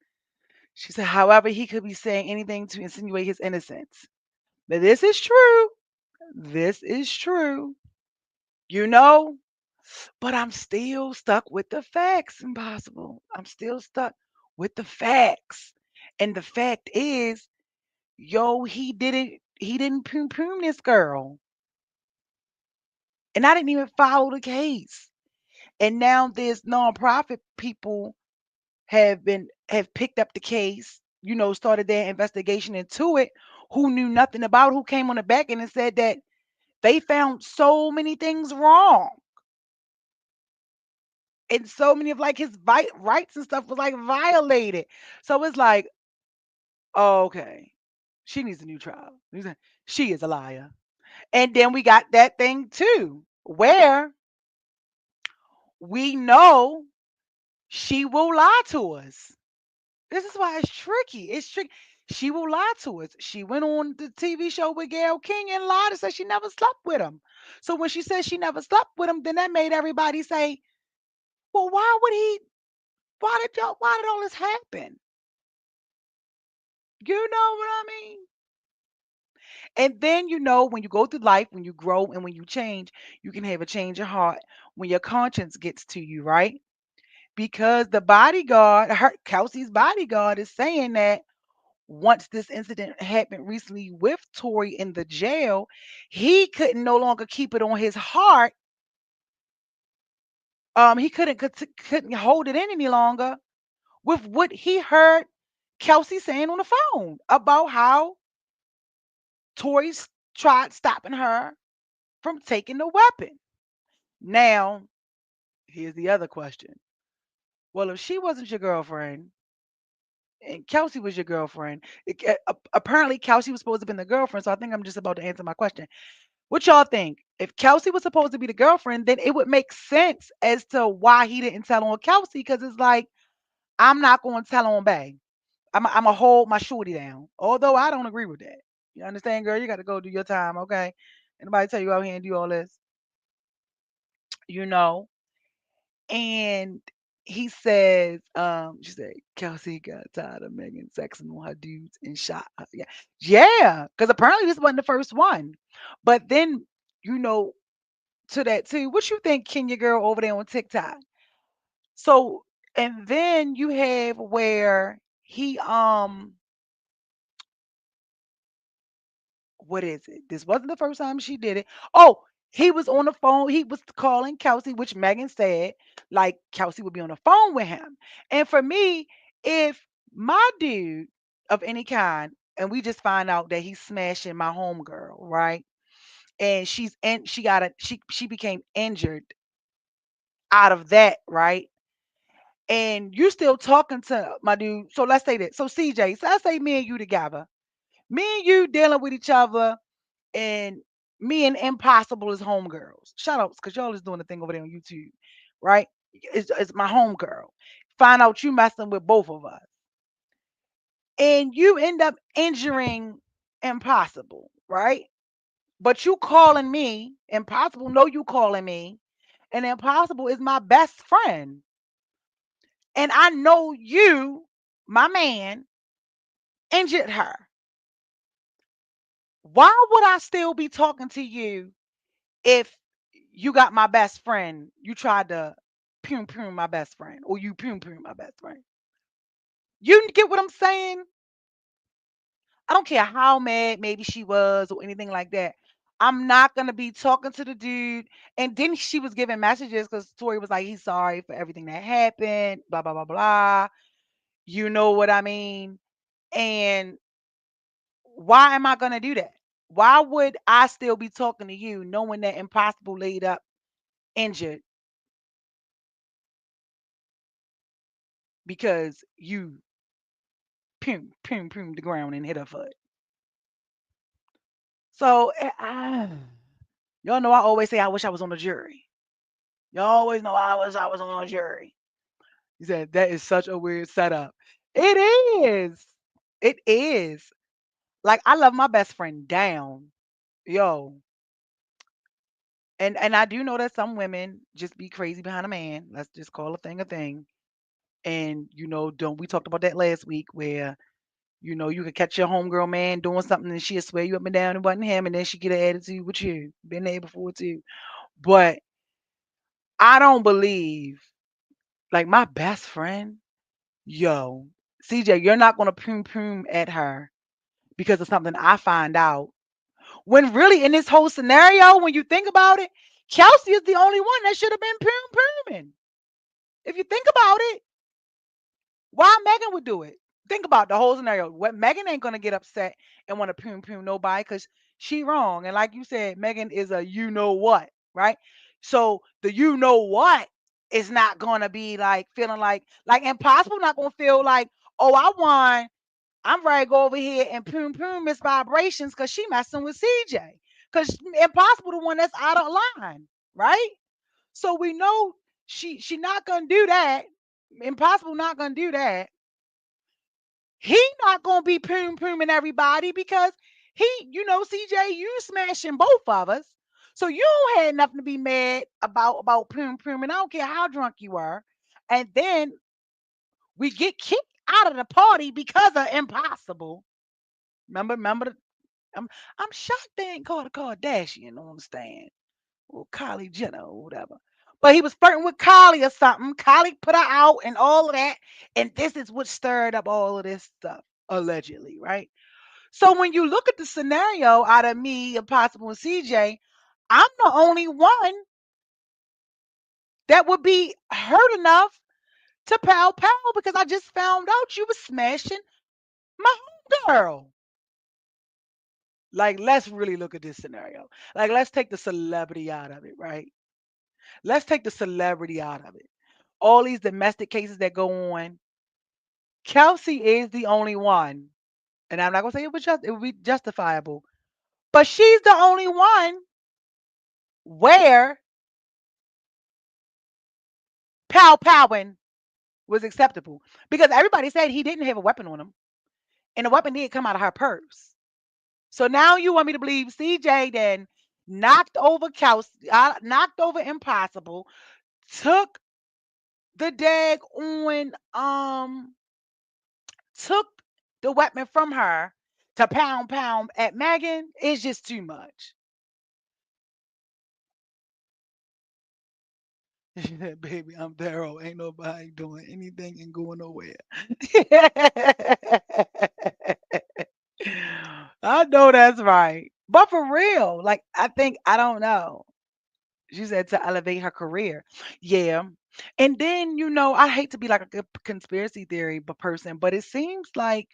She said, however, he could be saying anything to insinuate his innocence. But this is true. This is true. You know, but I'm still stuck with the facts, impossible. I'm still stuck with the facts. And the fact is, yo, he didn't poom poom this girl. And I didn't even follow the case. And now there's nonprofit people have picked up the case, started their investigation into it, who knew nothing about, who came on the back end and said that they found so many things wrong. And so many of like his rights and stuff was like violated. So it's like, oh, okay, she needs a new trial. She is a liar. And then we got that thing too, where we know she will lie to us. This is why it's tricky. It's tricky. She will lie to us. She went on the TV show with Gayle King and lied and said she never slept with him. So when she said she never slept with him, then that made everybody say, well, why would he? Why did all this happen? You know what I mean? And then when you go through life, when you grow and when you change, you can have a change of heart when your conscience gets to you, right? Because the bodyguard, Kelsey's bodyguard, is saying that once this incident happened recently with Tory in the jail, he couldn't no longer keep it on his heart. He couldn't hold it in any longer with what he heard Kelsey saying on the phone about how Tory tried stopping her from taking the weapon. Now, here's the other question. Well, if she wasn't your girlfriend and Kelsey was your girlfriend, apparently Kelsey was supposed to be the girlfriend. So I think I'm just about to answer my question. What y'all think? If Kelsey was supposed to be the girlfriend, then it would make sense as to why he didn't tell on Kelsey. Because it's like, I'm not going to tell on Bay. I'm going to hold my shorty down. Although I don't agree with that. You understand, girl? You got to go do your time, okay? Anybody tell you out here and do all this, you know? And he says, she said, Kelsey got tired of Megan sexing on her dudes and shot her. Yeah. Yeah. Because apparently this wasn't the first one. But then, you know, to that too. What you think, Kenya girl over there on TikTok? So, and then you have where he what is it? This wasn't the first time she did it. Oh, he was on the phone. He was calling Kelsey, which Megan said, like Kelsey would be on the phone with him. And for me, if my dude of any kind, and we just find out that he's smashing my homegirl, right? And she became injured out of that, right? And you still talking to my dude. So let's say that. So CJ, so let's say me and you together. Me and you dealing with each other, and me and Impossible is homegirls. Shout outs, because y'all is doing the thing over there on YouTube, right? It's my homegirl. Find out you messing with both of us. And you end up injuring Impossible, right? But you calling me, Impossible know you calling me, and Impossible is my best friend. And I know you, my man, injured her. Why would I still be talking to you if you got my best friend? You tried to pum my best friend, or you pum my best friend. You get what I'm saying? I don't care how mad maybe she was or anything like that. I'm not gonna be talking to the dude. And then she was giving messages because Tori was like, he's sorry for everything that happened, blah, blah, blah, blah. You know what I mean? And why am I gonna do that? Why would I still be talking to you knowing that Impossible laid up injured because you pum the ground and hit her foot? So y'all know I always say I wish I was on the jury. Y'all always know I was on a jury. He said that is such a weird setup. It is. It is. Like I love my best friend down. Yo. And I do know that some women just be crazy behind a man. Let's just call a thing a thing. And don't we talked about that last week where you could catch your homegirl man doing something and she'll swear you up and down it wasn't him and then she get an attitude with you. Been there before too. But I don't believe like my best friend, yo, CJ, you're not gonna poom at her because of something I find out. When really in this whole scenario, when you think about it, Kelsey is the only one that should have been pooming. If you think about it, why Megan would do it? Think about the whole scenario. What Megan ain't gonna get upset and want to poom nobody because she wrong. And like you said, Megan is a you know what, right? So the you know what is not gonna be like feeling like impossible. Not gonna feel like, oh, I won. I'm ready to go over here and Miss Vibrations because she messing with CJ. Because Impossible the one that's out of line, right? So we know she not gonna do that. Impossible not gonna do that. He not gonna be pooming everybody because CJ, you smashing both of us. So you don't have nothing to be mad about pooming. I don't care how drunk you are. And then we get kicked out of the party because of Impossible. Remember I'm shocked they ain't called a Kardashian, you know what I'm saying? Or Kylie Jenner or whatever. But he was flirting with Kylie or something. Kylie put her out and all of that. And this is what stirred up all of this stuff, allegedly, right? So when you look at the scenario out of me, Impossible, and CJ, I'm the only one that would be hurt enough to pow because I just found out you was smashing my homegirl. Like, let's really look at this scenario. Like, let's take the celebrity out of it, right? Let's take the celebrity out of it. All these domestic cases that go on, Kelsey is the only one. And I'm not gonna say it would be justifiable, but she's the only one where powing was acceptable because everybody said he didn't have a weapon on him, and the weapon did come out of her purse. So now you want me to believe CJ then knocked over Kelsey, knocked over Impossible, took the dag on took the weapon from her to pound at Megan is just too much. She said, baby, I'm Daryl. Ain't nobody doing anything and going nowhere. I know that's right. But for real, like I don't know. She said to elevate her career. Yeah. And then, I hate to be like a conspiracy theory person, but it seems like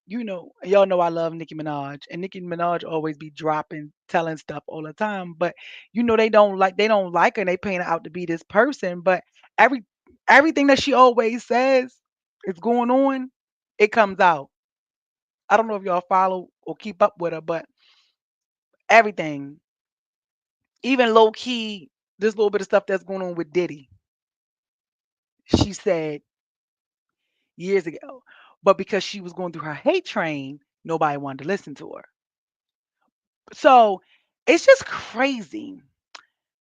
y'all know I love Nicki Minaj, and Nicki Minaj always be dropping, telling stuff all the time. But they don't like her, and they paint her out to be this person. But every everything that she always says is going on, it comes out. I don't know if y'all follow or keep up with her, but everything, even low key, this little bit of stuff that's going on with Diddy, she said years ago. But because she was going through her hate train, nobody wanted to listen to her. So It's just crazy.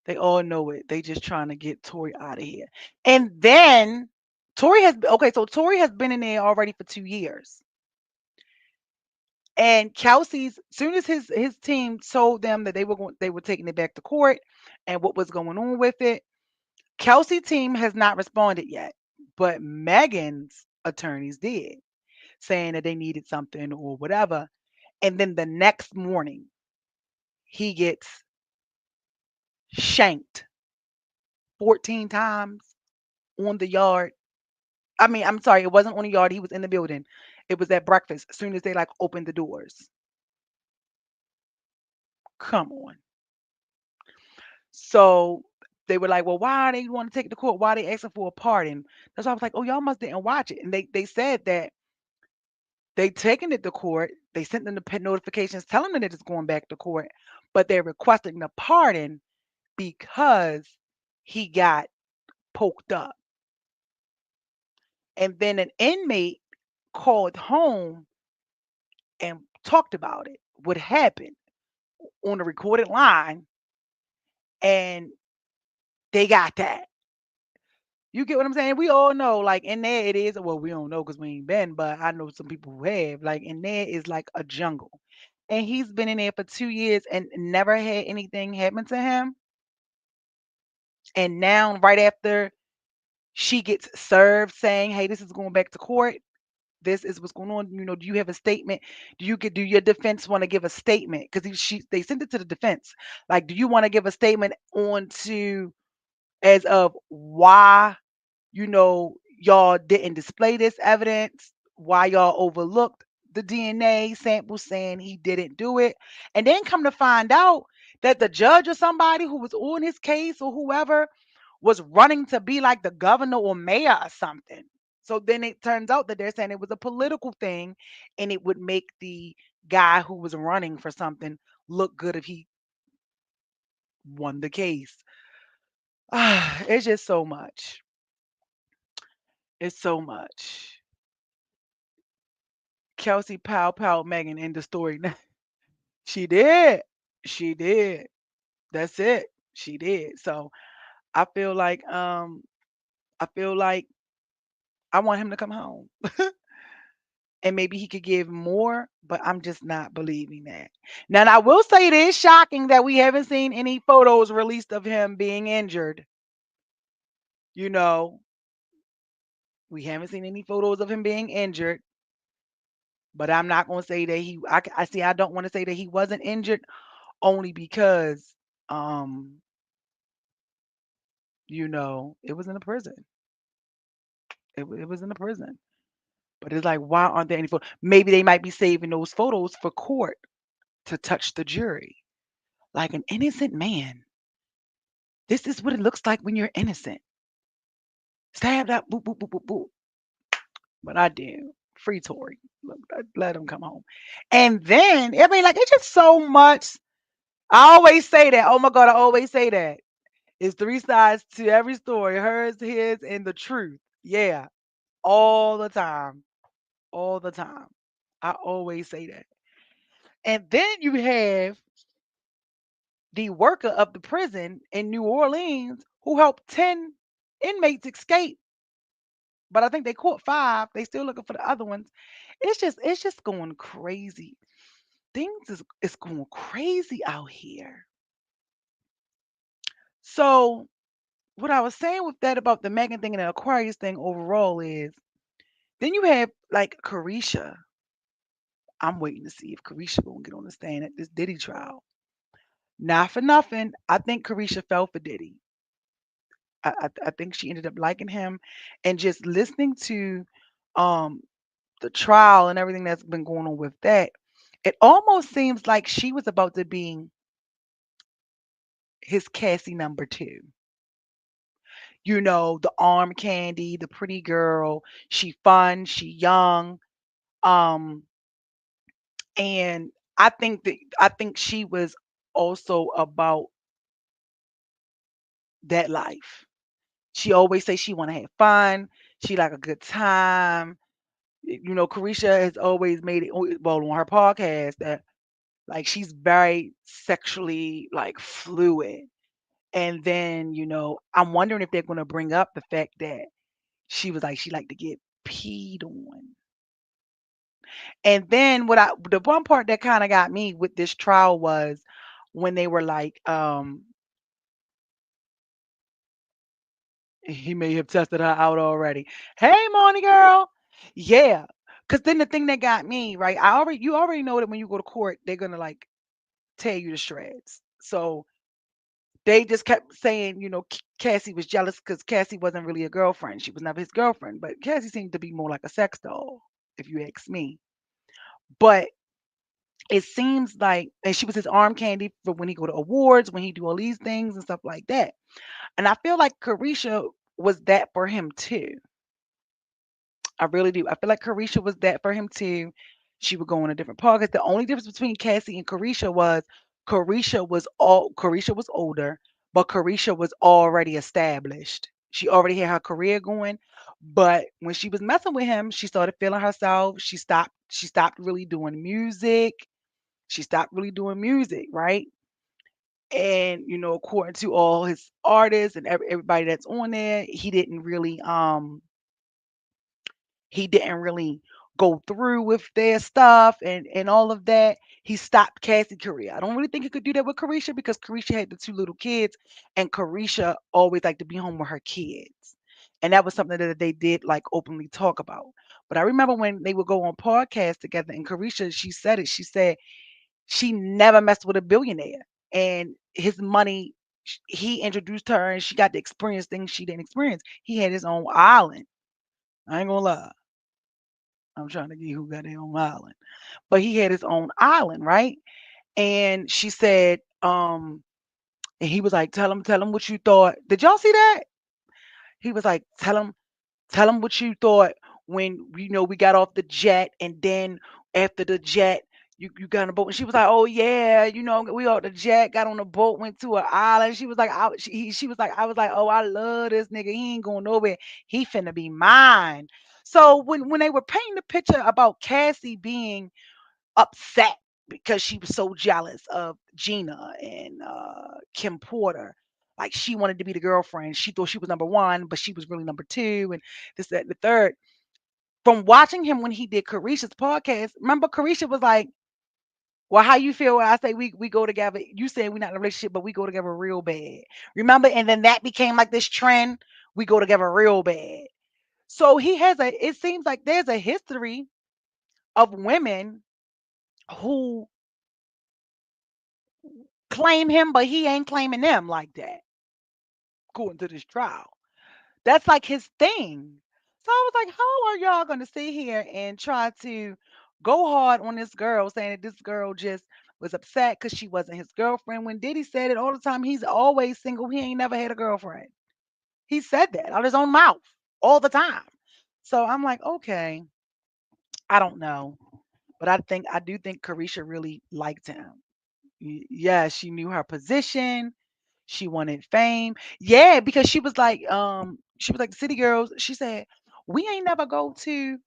They all know it. They just trying to get Tory out of here. And then Tory has been in there already for 2 years. And Kelsey's soon as his team told them that they were taking it back to court and what was going on with it, Kelsey team has not responded yet. But Megan's attorneys did, saying that they needed something or whatever. And then the next morning, he gets shanked 14 times on the yard. I mean, I'm sorry, it wasn't on the yard. He was in the building. It was at breakfast. As soon as they like opened the doors. Come on. So they were like, well, why they want to take it to court? Why they asking for a pardon? That's why I was like, oh, y'all must didn't watch it. And they said that they taken it to court. They sent them the notifications telling them that it's going back to court, but they're requesting the pardon because he got poked up. And then an inmate called home and talked about it, what happened on the recorded line, and they got that. You get what I'm saying? We all know, like in there it is. Well, we don't know because we ain't been, but I know some people who have. Like in there is like a jungle, and he's been in there for 2 years and never had anything happen to him. And now, right after she gets served, saying, "Hey, this is going back to court. This is what's going on. You know, do you have a statement? Do your defense want to give a statement? Because they sent it to the defense. Like, do you want to give a statement on to as of why y'all didn't display this evidence, why y'all overlooked the DNA sample saying he didn't do it. And then come to find out that the judge or somebody who was on his case or whoever was running to be like the governor or mayor or something. So then it turns out that they're saying it was a political thing and it would make the guy who was running for something look good if he won the case. It's just so much. It's so much. Kelsey pow Megan in the story. She did. She did. That's it. She did. So I feel like I feel like I want him to come home. And maybe he could give more, but I'm just not believing that. Now I will say it is shocking that we haven't seen any photos released of him being injured. You know, we haven't seen any photos of him being injured, but I'm not going to say that I see I don't want to say that he wasn't injured only because um it was in a prison. It was in a prison. But it's like, why aren't there any photos? Maybe they might be saving those photos for court to touch the jury. Like an innocent man. This is what it looks like when you're innocent. Stabbed out, boop, boop, boop, boop, boop. But I do. Free Tory. Let him come home. And then, I mean, like, it's just so much. I always say that. Oh my God, I always say that. It's three sides to every story hers, his, and the truth. Yeah. All the time. All the time. I always say that. And then you have the worker of the prison in New Orleans who helped 10 inmates escape. But I think they caught five. They still looking for the other ones. It's just going crazy. Things is going crazy out here. So what I was saying with that about the Megan thing and the Aquarius thing overall is then you have like Carisha. I'm waiting to see if Carisha gonna get on the stand at this Diddy trial. Not for nothing. I think Carisha fell for Diddy. I think she ended up liking him, and just listening to um the trial and everything that's been going on with that, it almost seems like she was about to be his Cassie number two. The arm candy, the pretty girl. She fun, she young. Um, and I think she was also about that life. She always say she want to have fun. She like a good time. Carisha has always made it well on her podcast that Like she's very sexually like fluid. And then, I'm wondering if they're gonna bring up the fact that she was like she liked to get peed on. And then the one part that kind of got me with this trial was when they were like, he may have tested her out already. Hey, morning girl. Yeah. Cause then the thing that got me, right? You already know that when you go to court, they're gonna like tear you to shreds. So they just kept saying, Cassie was jealous because Cassie wasn't really a girlfriend. She was never his girlfriend, but Cassie seemed to be more like a sex doll, if you ask me. But it seems like, and she was his arm candy for when he go to awards, when he do all these things and stuff like that. And I feel like Carisha was that for him too. I really do. I feel like Carisha was that for him too. She would go on a different podcast. The only difference between Cassie and Carisha was older, but Carisha was already established. She already had her career going. But when she was messing with him, she started feeling herself. She stopped really doing music. She stopped really doing music, right? And according to all his artists and everybody that's on there, he didn't really go through with their stuff and all of that. He stopped Cassie career. I don't really think he could do that with Carisha because Carisha had the two little kids, and Carisha always liked to be home with her kids. And that was something that they did like openly talk about. But I remember when they would go on podcasts together, and Carisha, she said it. She said she never messed with a billionaire, and his money. He introduced her, and she got to experience things she didn't experience. He had his own island. I ain't gonna lie. I'm trying to get who got their own island. But he had his own island, right? And she said, and he was like, tell him what you thought. Did y'all see that? He was like, tell him what you thought when we got off the jet, and then after the jet, you got on a boat. And she was like, oh yeah, we off the jet, got on a boat, went to an island. She was like, she was like, I was like, oh, I love this nigga. He ain't going nowhere. He finna be mine. So when they were painting the picture about Cassie being upset because she was so jealous of Gina and Kim Porter. Like she wanted to be the girlfriend. She thought she was number one, but she was really number two, and this, that, and the third. From watching him when he did Carisha's podcast, remember Carisha was like, well, how you feel when I say we go together? You say we're not in a relationship, but we go together real bad. Remember? And then that became like this trend. We go together real bad. So it seems like there's a history of women who claim him, but he ain't claiming them like that, according to this trial. That's like his thing. So I was like, how are y'all going to sit here and try to go hard on this girl, saying that this girl just was upset because she wasn't his girlfriend, when Diddy said it all the time? He's always single. He ain't never had a girlfriend. He said that out of his own mouth all the time. So I'm like, okay, I don't know. But I do think Carisha really liked him. Yeah, she knew her position. She wanted fame. Yeah, because she was like the city girls. She said, "We ain't never go to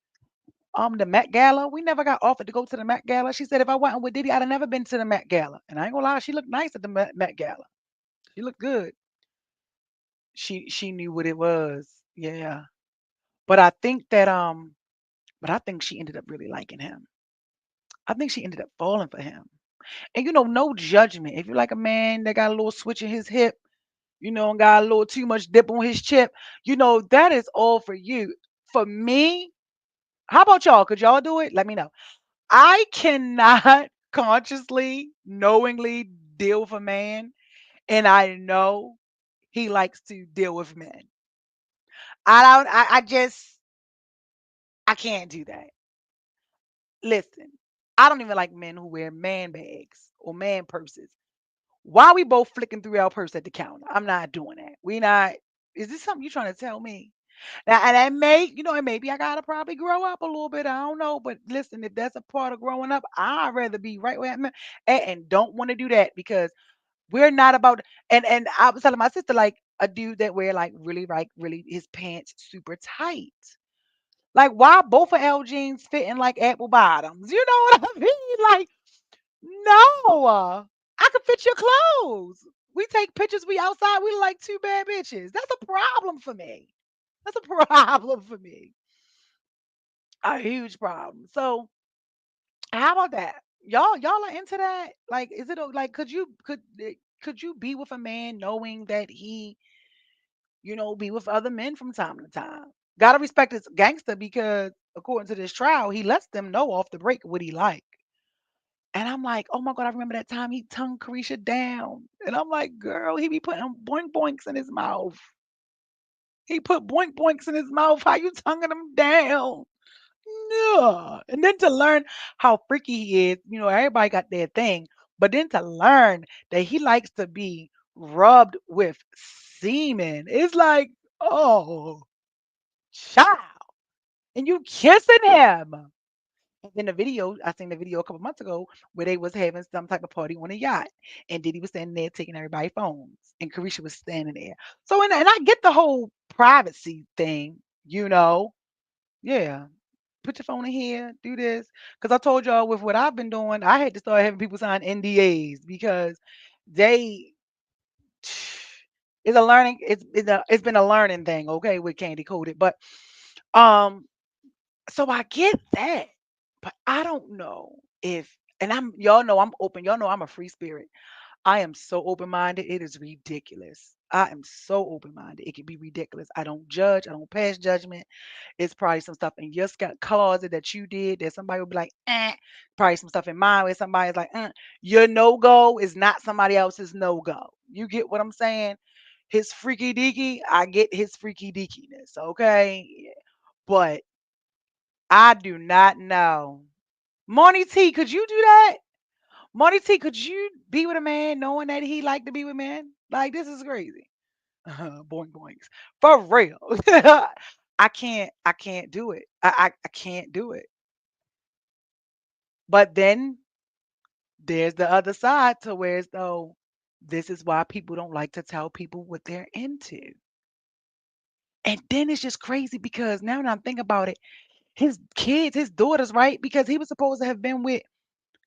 the Met Gala. We never got offered to go to the Met Gala." She said, "If I went with Diddy, I'd have never been to the Met Gala." And I ain't gonna lie, she looked nice at the Met Gala. She looked good. She knew what it was. Yeah. But I think she ended up really liking him. I think she ended up falling for him. And no judgment. If you're like a man that got a little switch in his hip, and got a little too much dip on his chip, that is all for you. For me, how about y'all? Could y'all do it? Let me know. I cannot consciously, knowingly deal with a man, and I know he likes to deal with men. I can't do that. Listen, I don't even like men who wear man bags or man purses. Why we both flicking through our purse at the counter? I'm not doing that. We not. Is this something you trying to tell me? Now, and and maybe I gotta probably grow up a little bit. I don't know, but listen, if that's a part of growing up, I'd rather be right where I'm at, and don't want to do that because we're not about. And I was telling my sister like a dude that wear like really his pants super tight. Like why both of L jeans fitting like apple bottoms? You know what I mean? Like No, I can fit your clothes. We take pictures. We outside. We look like two bad bitches. That's a problem for me. That's a problem for me. A huge problem. So how about that? Y'all are into that? Like, is it like could you be with a man knowing that he, be with other men from time to time? Gotta respect this gangster because according to this trial, he lets them know off the break what he like. And I'm like, oh my God, I remember that time he tongued Carisha down. And I'm like, girl, he be putting boink boinks in his mouth. He put boink boinks in his mouth. How you tonguing him down? No. And then to learn how freaky he is, everybody got their thing. But then to learn that he likes to be rubbed with semen, it's like, oh, child. And you kissing him. And then the video, I seen the video a couple months ago where they was having some type of party on a yacht, and Diddy was standing there taking everybody's phones, and Carisha was standing there. So, and I get the whole privacy thing, yeah. Put your phone in here, do this, because I told y'all with what I've been doing, I had to start having people sign NDAs because they. It's a learning. It's been a learning thing, okay, with Candy Coated, but um so I get that, but I don't know if, and y'all know I'm open. Y'all know I'm a free spirit. I am so open minded. It is ridiculous. I am so open minded. It can be ridiculous. I don't judge. I don't pass judgment. It's probably some stuff in your closet that you did that somebody will be like, eh. Probably some stuff in mine where somebody's like, your no go is not somebody else's no go. You get what I'm saying? His freaky deaky, I get his freaky deakiness. Okay. Yeah. But I do not know. Monty T, could you do that? Monty T, could you be with a man knowing that he like to be with men? Like this is crazy. Boing boings. For real. I can't do it. I can't do it. But then there's the other side to where as though this is why people don't like to tell people what they're into. And then it's just crazy because now that I'm thinking about it, his kids, his daughters, right? Because he was supposed to have been with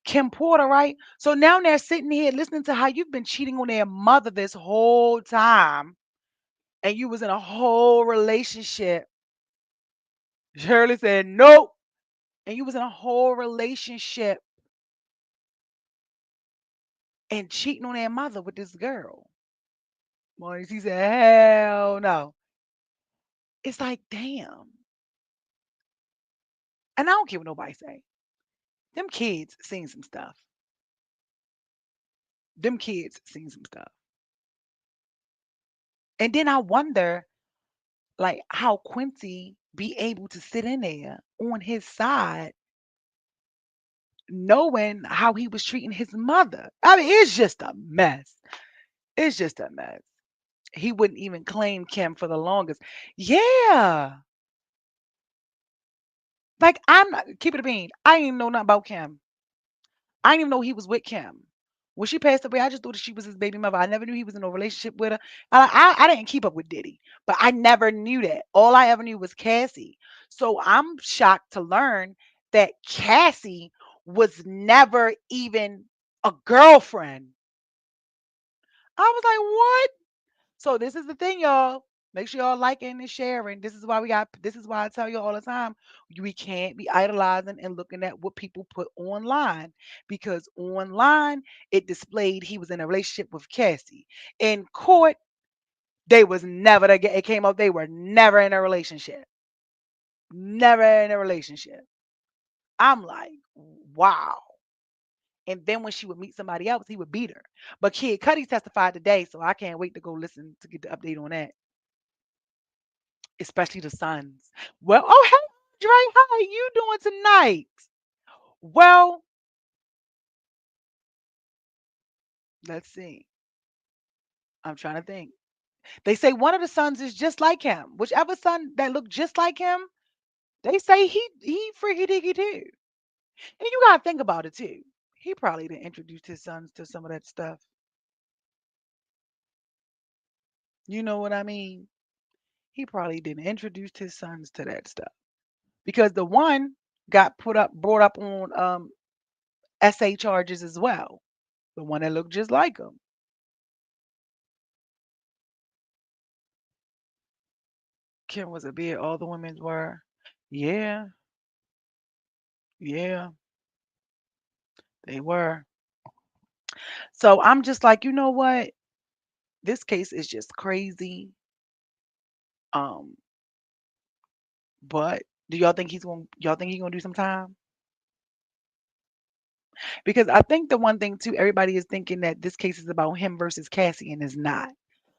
Kim Porter, right? So now they're sitting here listening to how you've been cheating on their mother this whole time, and you was in a whole relationship. Shirley said nope, and you was in a whole relationship and cheating on their mother with this girl. Maurice, he said, hell no. It's like, damn. And I don't care what nobody say. Them kids seen some stuff. Them kids seen some stuff. And then I wonder, like, how Quincy be able to sit in there on his side knowing how he was treating his mother. I mean, it's just a mess. It's just a mess. He wouldn't even claim Kim for the longest. Yeah. Like I'm not keep it a bean. I didn't even know nothing about Kim. I didn't even know he was with Kim. When she passed away, I just thought that she was his baby mother. I never knew he was in a relationship with her. I didn't keep up with Diddy, but I never knew that. All I ever knew was Cassie. So I'm shocked to learn that Cassie was never even a girlfriend. I was like, what? So this is the thing, y'all. Make sure y'all liking and sharing. This is why I tell you all the time, we can't be idolizing and looking at what people put online because online it displayed he was in a relationship with Cassie. In court, they was never it came up they were never in a relationship. Never in a relationship. I'm like, wow. And then when she would meet somebody else, he would beat her. But Kid Cudi testified today, so I can't wait to go listen to get the update on that. Especially the sons. Well, oh hey, Dre, how are you doing tonight? Well, let's see. I'm trying to think. They say one of the sons is just like him. Whichever son that looked just like him, they say he freaky dicky too. And you gotta think about it too. He probably didn't introduce his sons to some of that stuff. You know what I mean? He probably didn't introduce his sons to that stuff because the one got brought up on essay charges as well. The one that looked just like him. Kim was a bid. All the women were. Yeah, yeah, they were. So I'm just like, you know what? This case is just crazy. Um, but do y'all think he's gonna do some time? Because I think the one thing too, everybody is thinking that this case is about him versus Cassie, and it's not.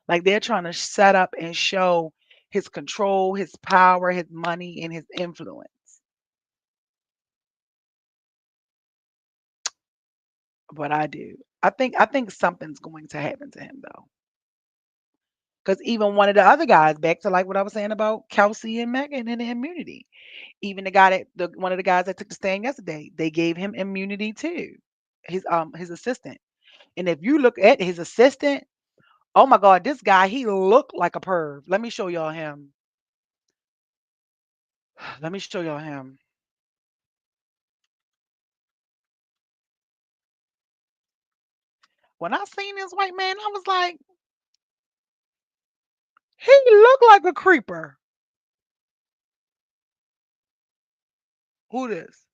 Like they're trying to set up and show his control, his power, his money, and his influence. But I do. I think something's going to happen to him though. Because even one of the other guys, back to like what I was saying about Kelsey and Megan and the immunity. Even the guy that the one of the guys that took the stand yesterday, they gave him immunity too. His assistant. And if you look at his assistant, oh my God, this guy, he looked like a perv. Let me show y'all him. Let me show y'all him. When I seen this white man, I was like, he looked like a creeper. Who this?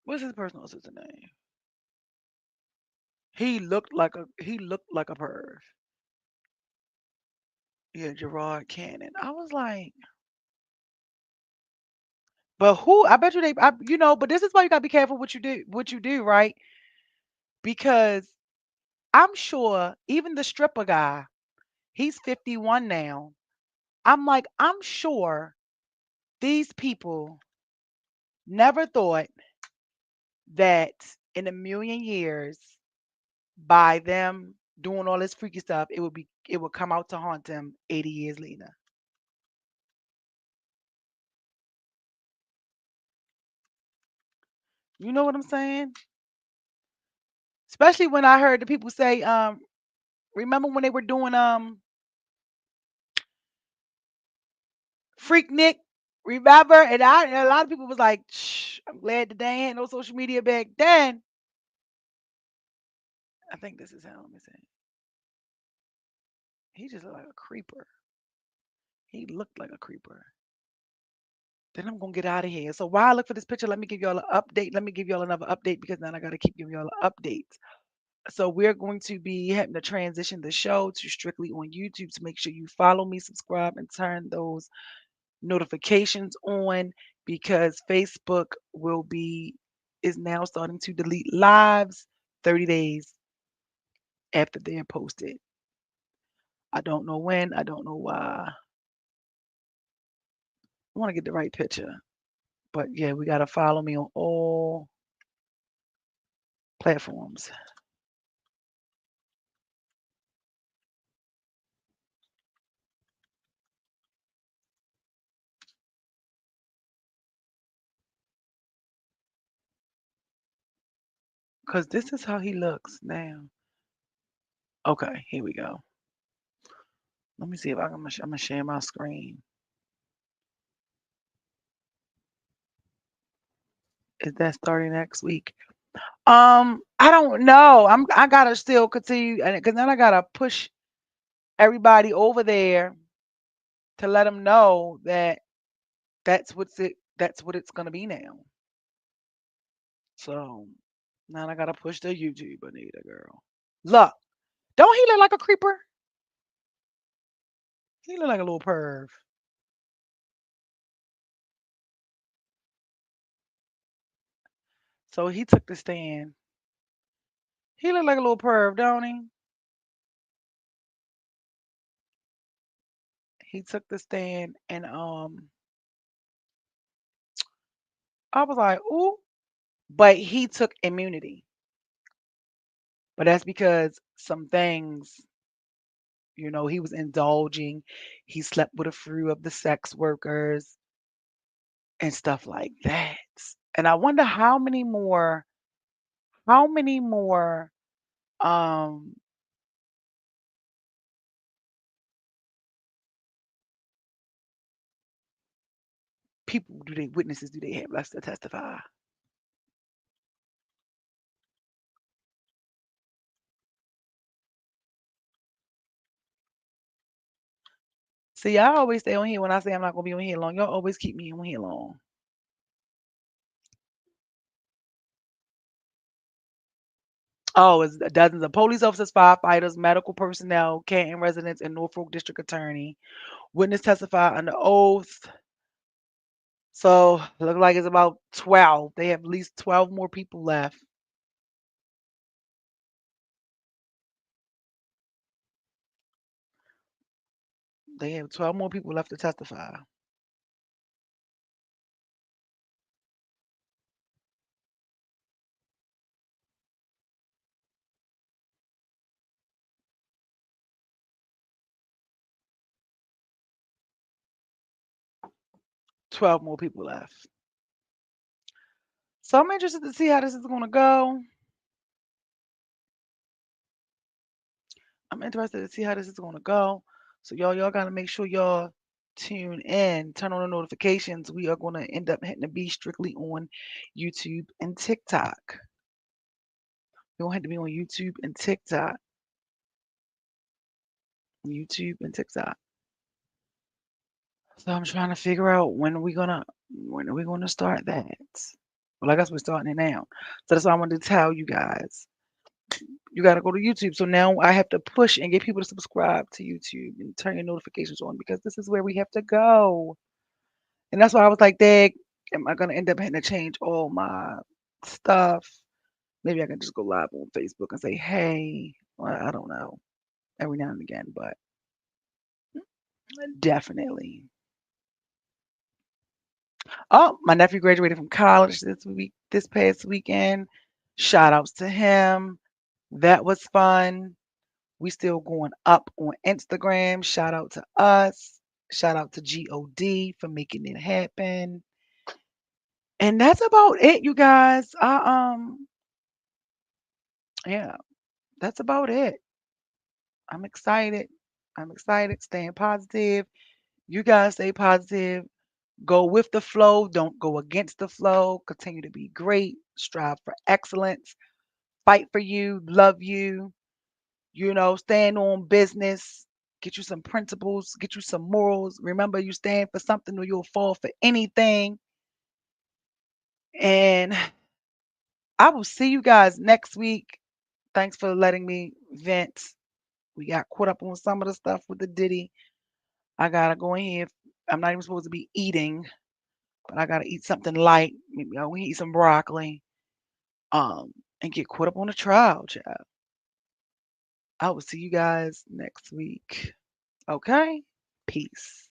What's his personal assistant name? He looked like a perv. Yeah, Gerard Cannon. I was like, but who? I bet you but this is why you gotta be careful what you do, right? Because I'm sure even the stripper guy, he's 51 now. I'm like, I'm sure these people never thought that in a million years, by them doing all this freaky stuff, it would come out to haunt them 80 years later. You know what I'm saying? Especially when I heard the people say, remember when they were doing Freak Nick? Remember? And a lot of people was like, Shh, I'm glad that they ain't had no social media back then. I think this is how I'm saying. He just looked like a creeper. He looked like a creeper. Then I'm gonna get out of here. So while I look for this picture, let me give y'all an update. Let me give y'all another update because then I gotta keep giving y'all updates. So we're going to be having to transition the show to strictly on YouTube. To make sure you follow me, subscribe, and turn those notifications on because Facebook will be is now starting to delete lives 30 days after they're posted. I don't know when, I don't know why. I want to get the right picture. But yeah, we got to follow me on all platforms because this is how he looks now. Okay, here we go. Let me see if I'm gonna share my screen. Is that starting next week? I don't know. I gotta still continue because then I gotta push everybody over there to let them know that that's what it's gonna be now. So now I gotta push the YouTube Anita girl. Look, don't he look like a creeper? He look like a little perv. So he took the stand. He look like a little perv, don't he? He took the stand and I was like, ooh, but he took immunity. But that's because some things, he was indulging. He slept with a few of the sex workers and stuff like that. And I wonder how many more um people do they witnesses do they have left to testify? See, I always stay on here when I say I'm not gonna be on here long. Y'all always keep me on here long. Oh, it's dozens of police officers, firefighters, medical personnel, Canton residents, and Norfolk District Attorney. Witness testify under oath. So look like it's about 12. They have at least 12 more people left. They have 12 more people left to testify. 12 more people left. So I'm interested to see how this is gonna go. I'm interested to see how this is gonna go. So y'all gotta make sure y'all tune in, turn on the notifications. We are gonna end up hitting the be strictly on YouTube and TikTok. We don't have to be on YouTube and TikTok. YouTube and TikTok. So I'm trying to figure out when are we gonna start that? Well, I guess we're starting it now. So that's why I wanted to tell you guys. You gotta go to YouTube. So now I have to push and get people to subscribe to YouTube and turn your notifications on because this is where we have to go. And that's why I was like, Dag, am I gonna end up having to change all my stuff? Maybe I can just go live on Facebook and say, hey, well, I don't know, every now and again, but definitely. Oh, my nephew graduated from college this past weekend. Shout outs to him. That was fun. We still going up on Instagram. Shout out to us. Shout out to God for making it happen. And that's about it, you guys. Yeah, that's about it. I'm excited. I'm excited. Staying positive. You guys stay positive. Go with the flow. Don't go against the flow. Continue to be great. Strive for excellence. Fight for you. Love you. Stand on business. Get you some principles. Get you some morals. Remember, you stand for something or you'll fall for anything. And I will see you guys next week. Thanks for letting me vent. We got caught up on some of the stuff with the Diddy. I gotta go in here. I'm not even supposed to be eating, but I gotta eat something light. Maybe I'll eat some broccoli. And get caught up on the trial, child. I will see you guys next week. Okay? Peace.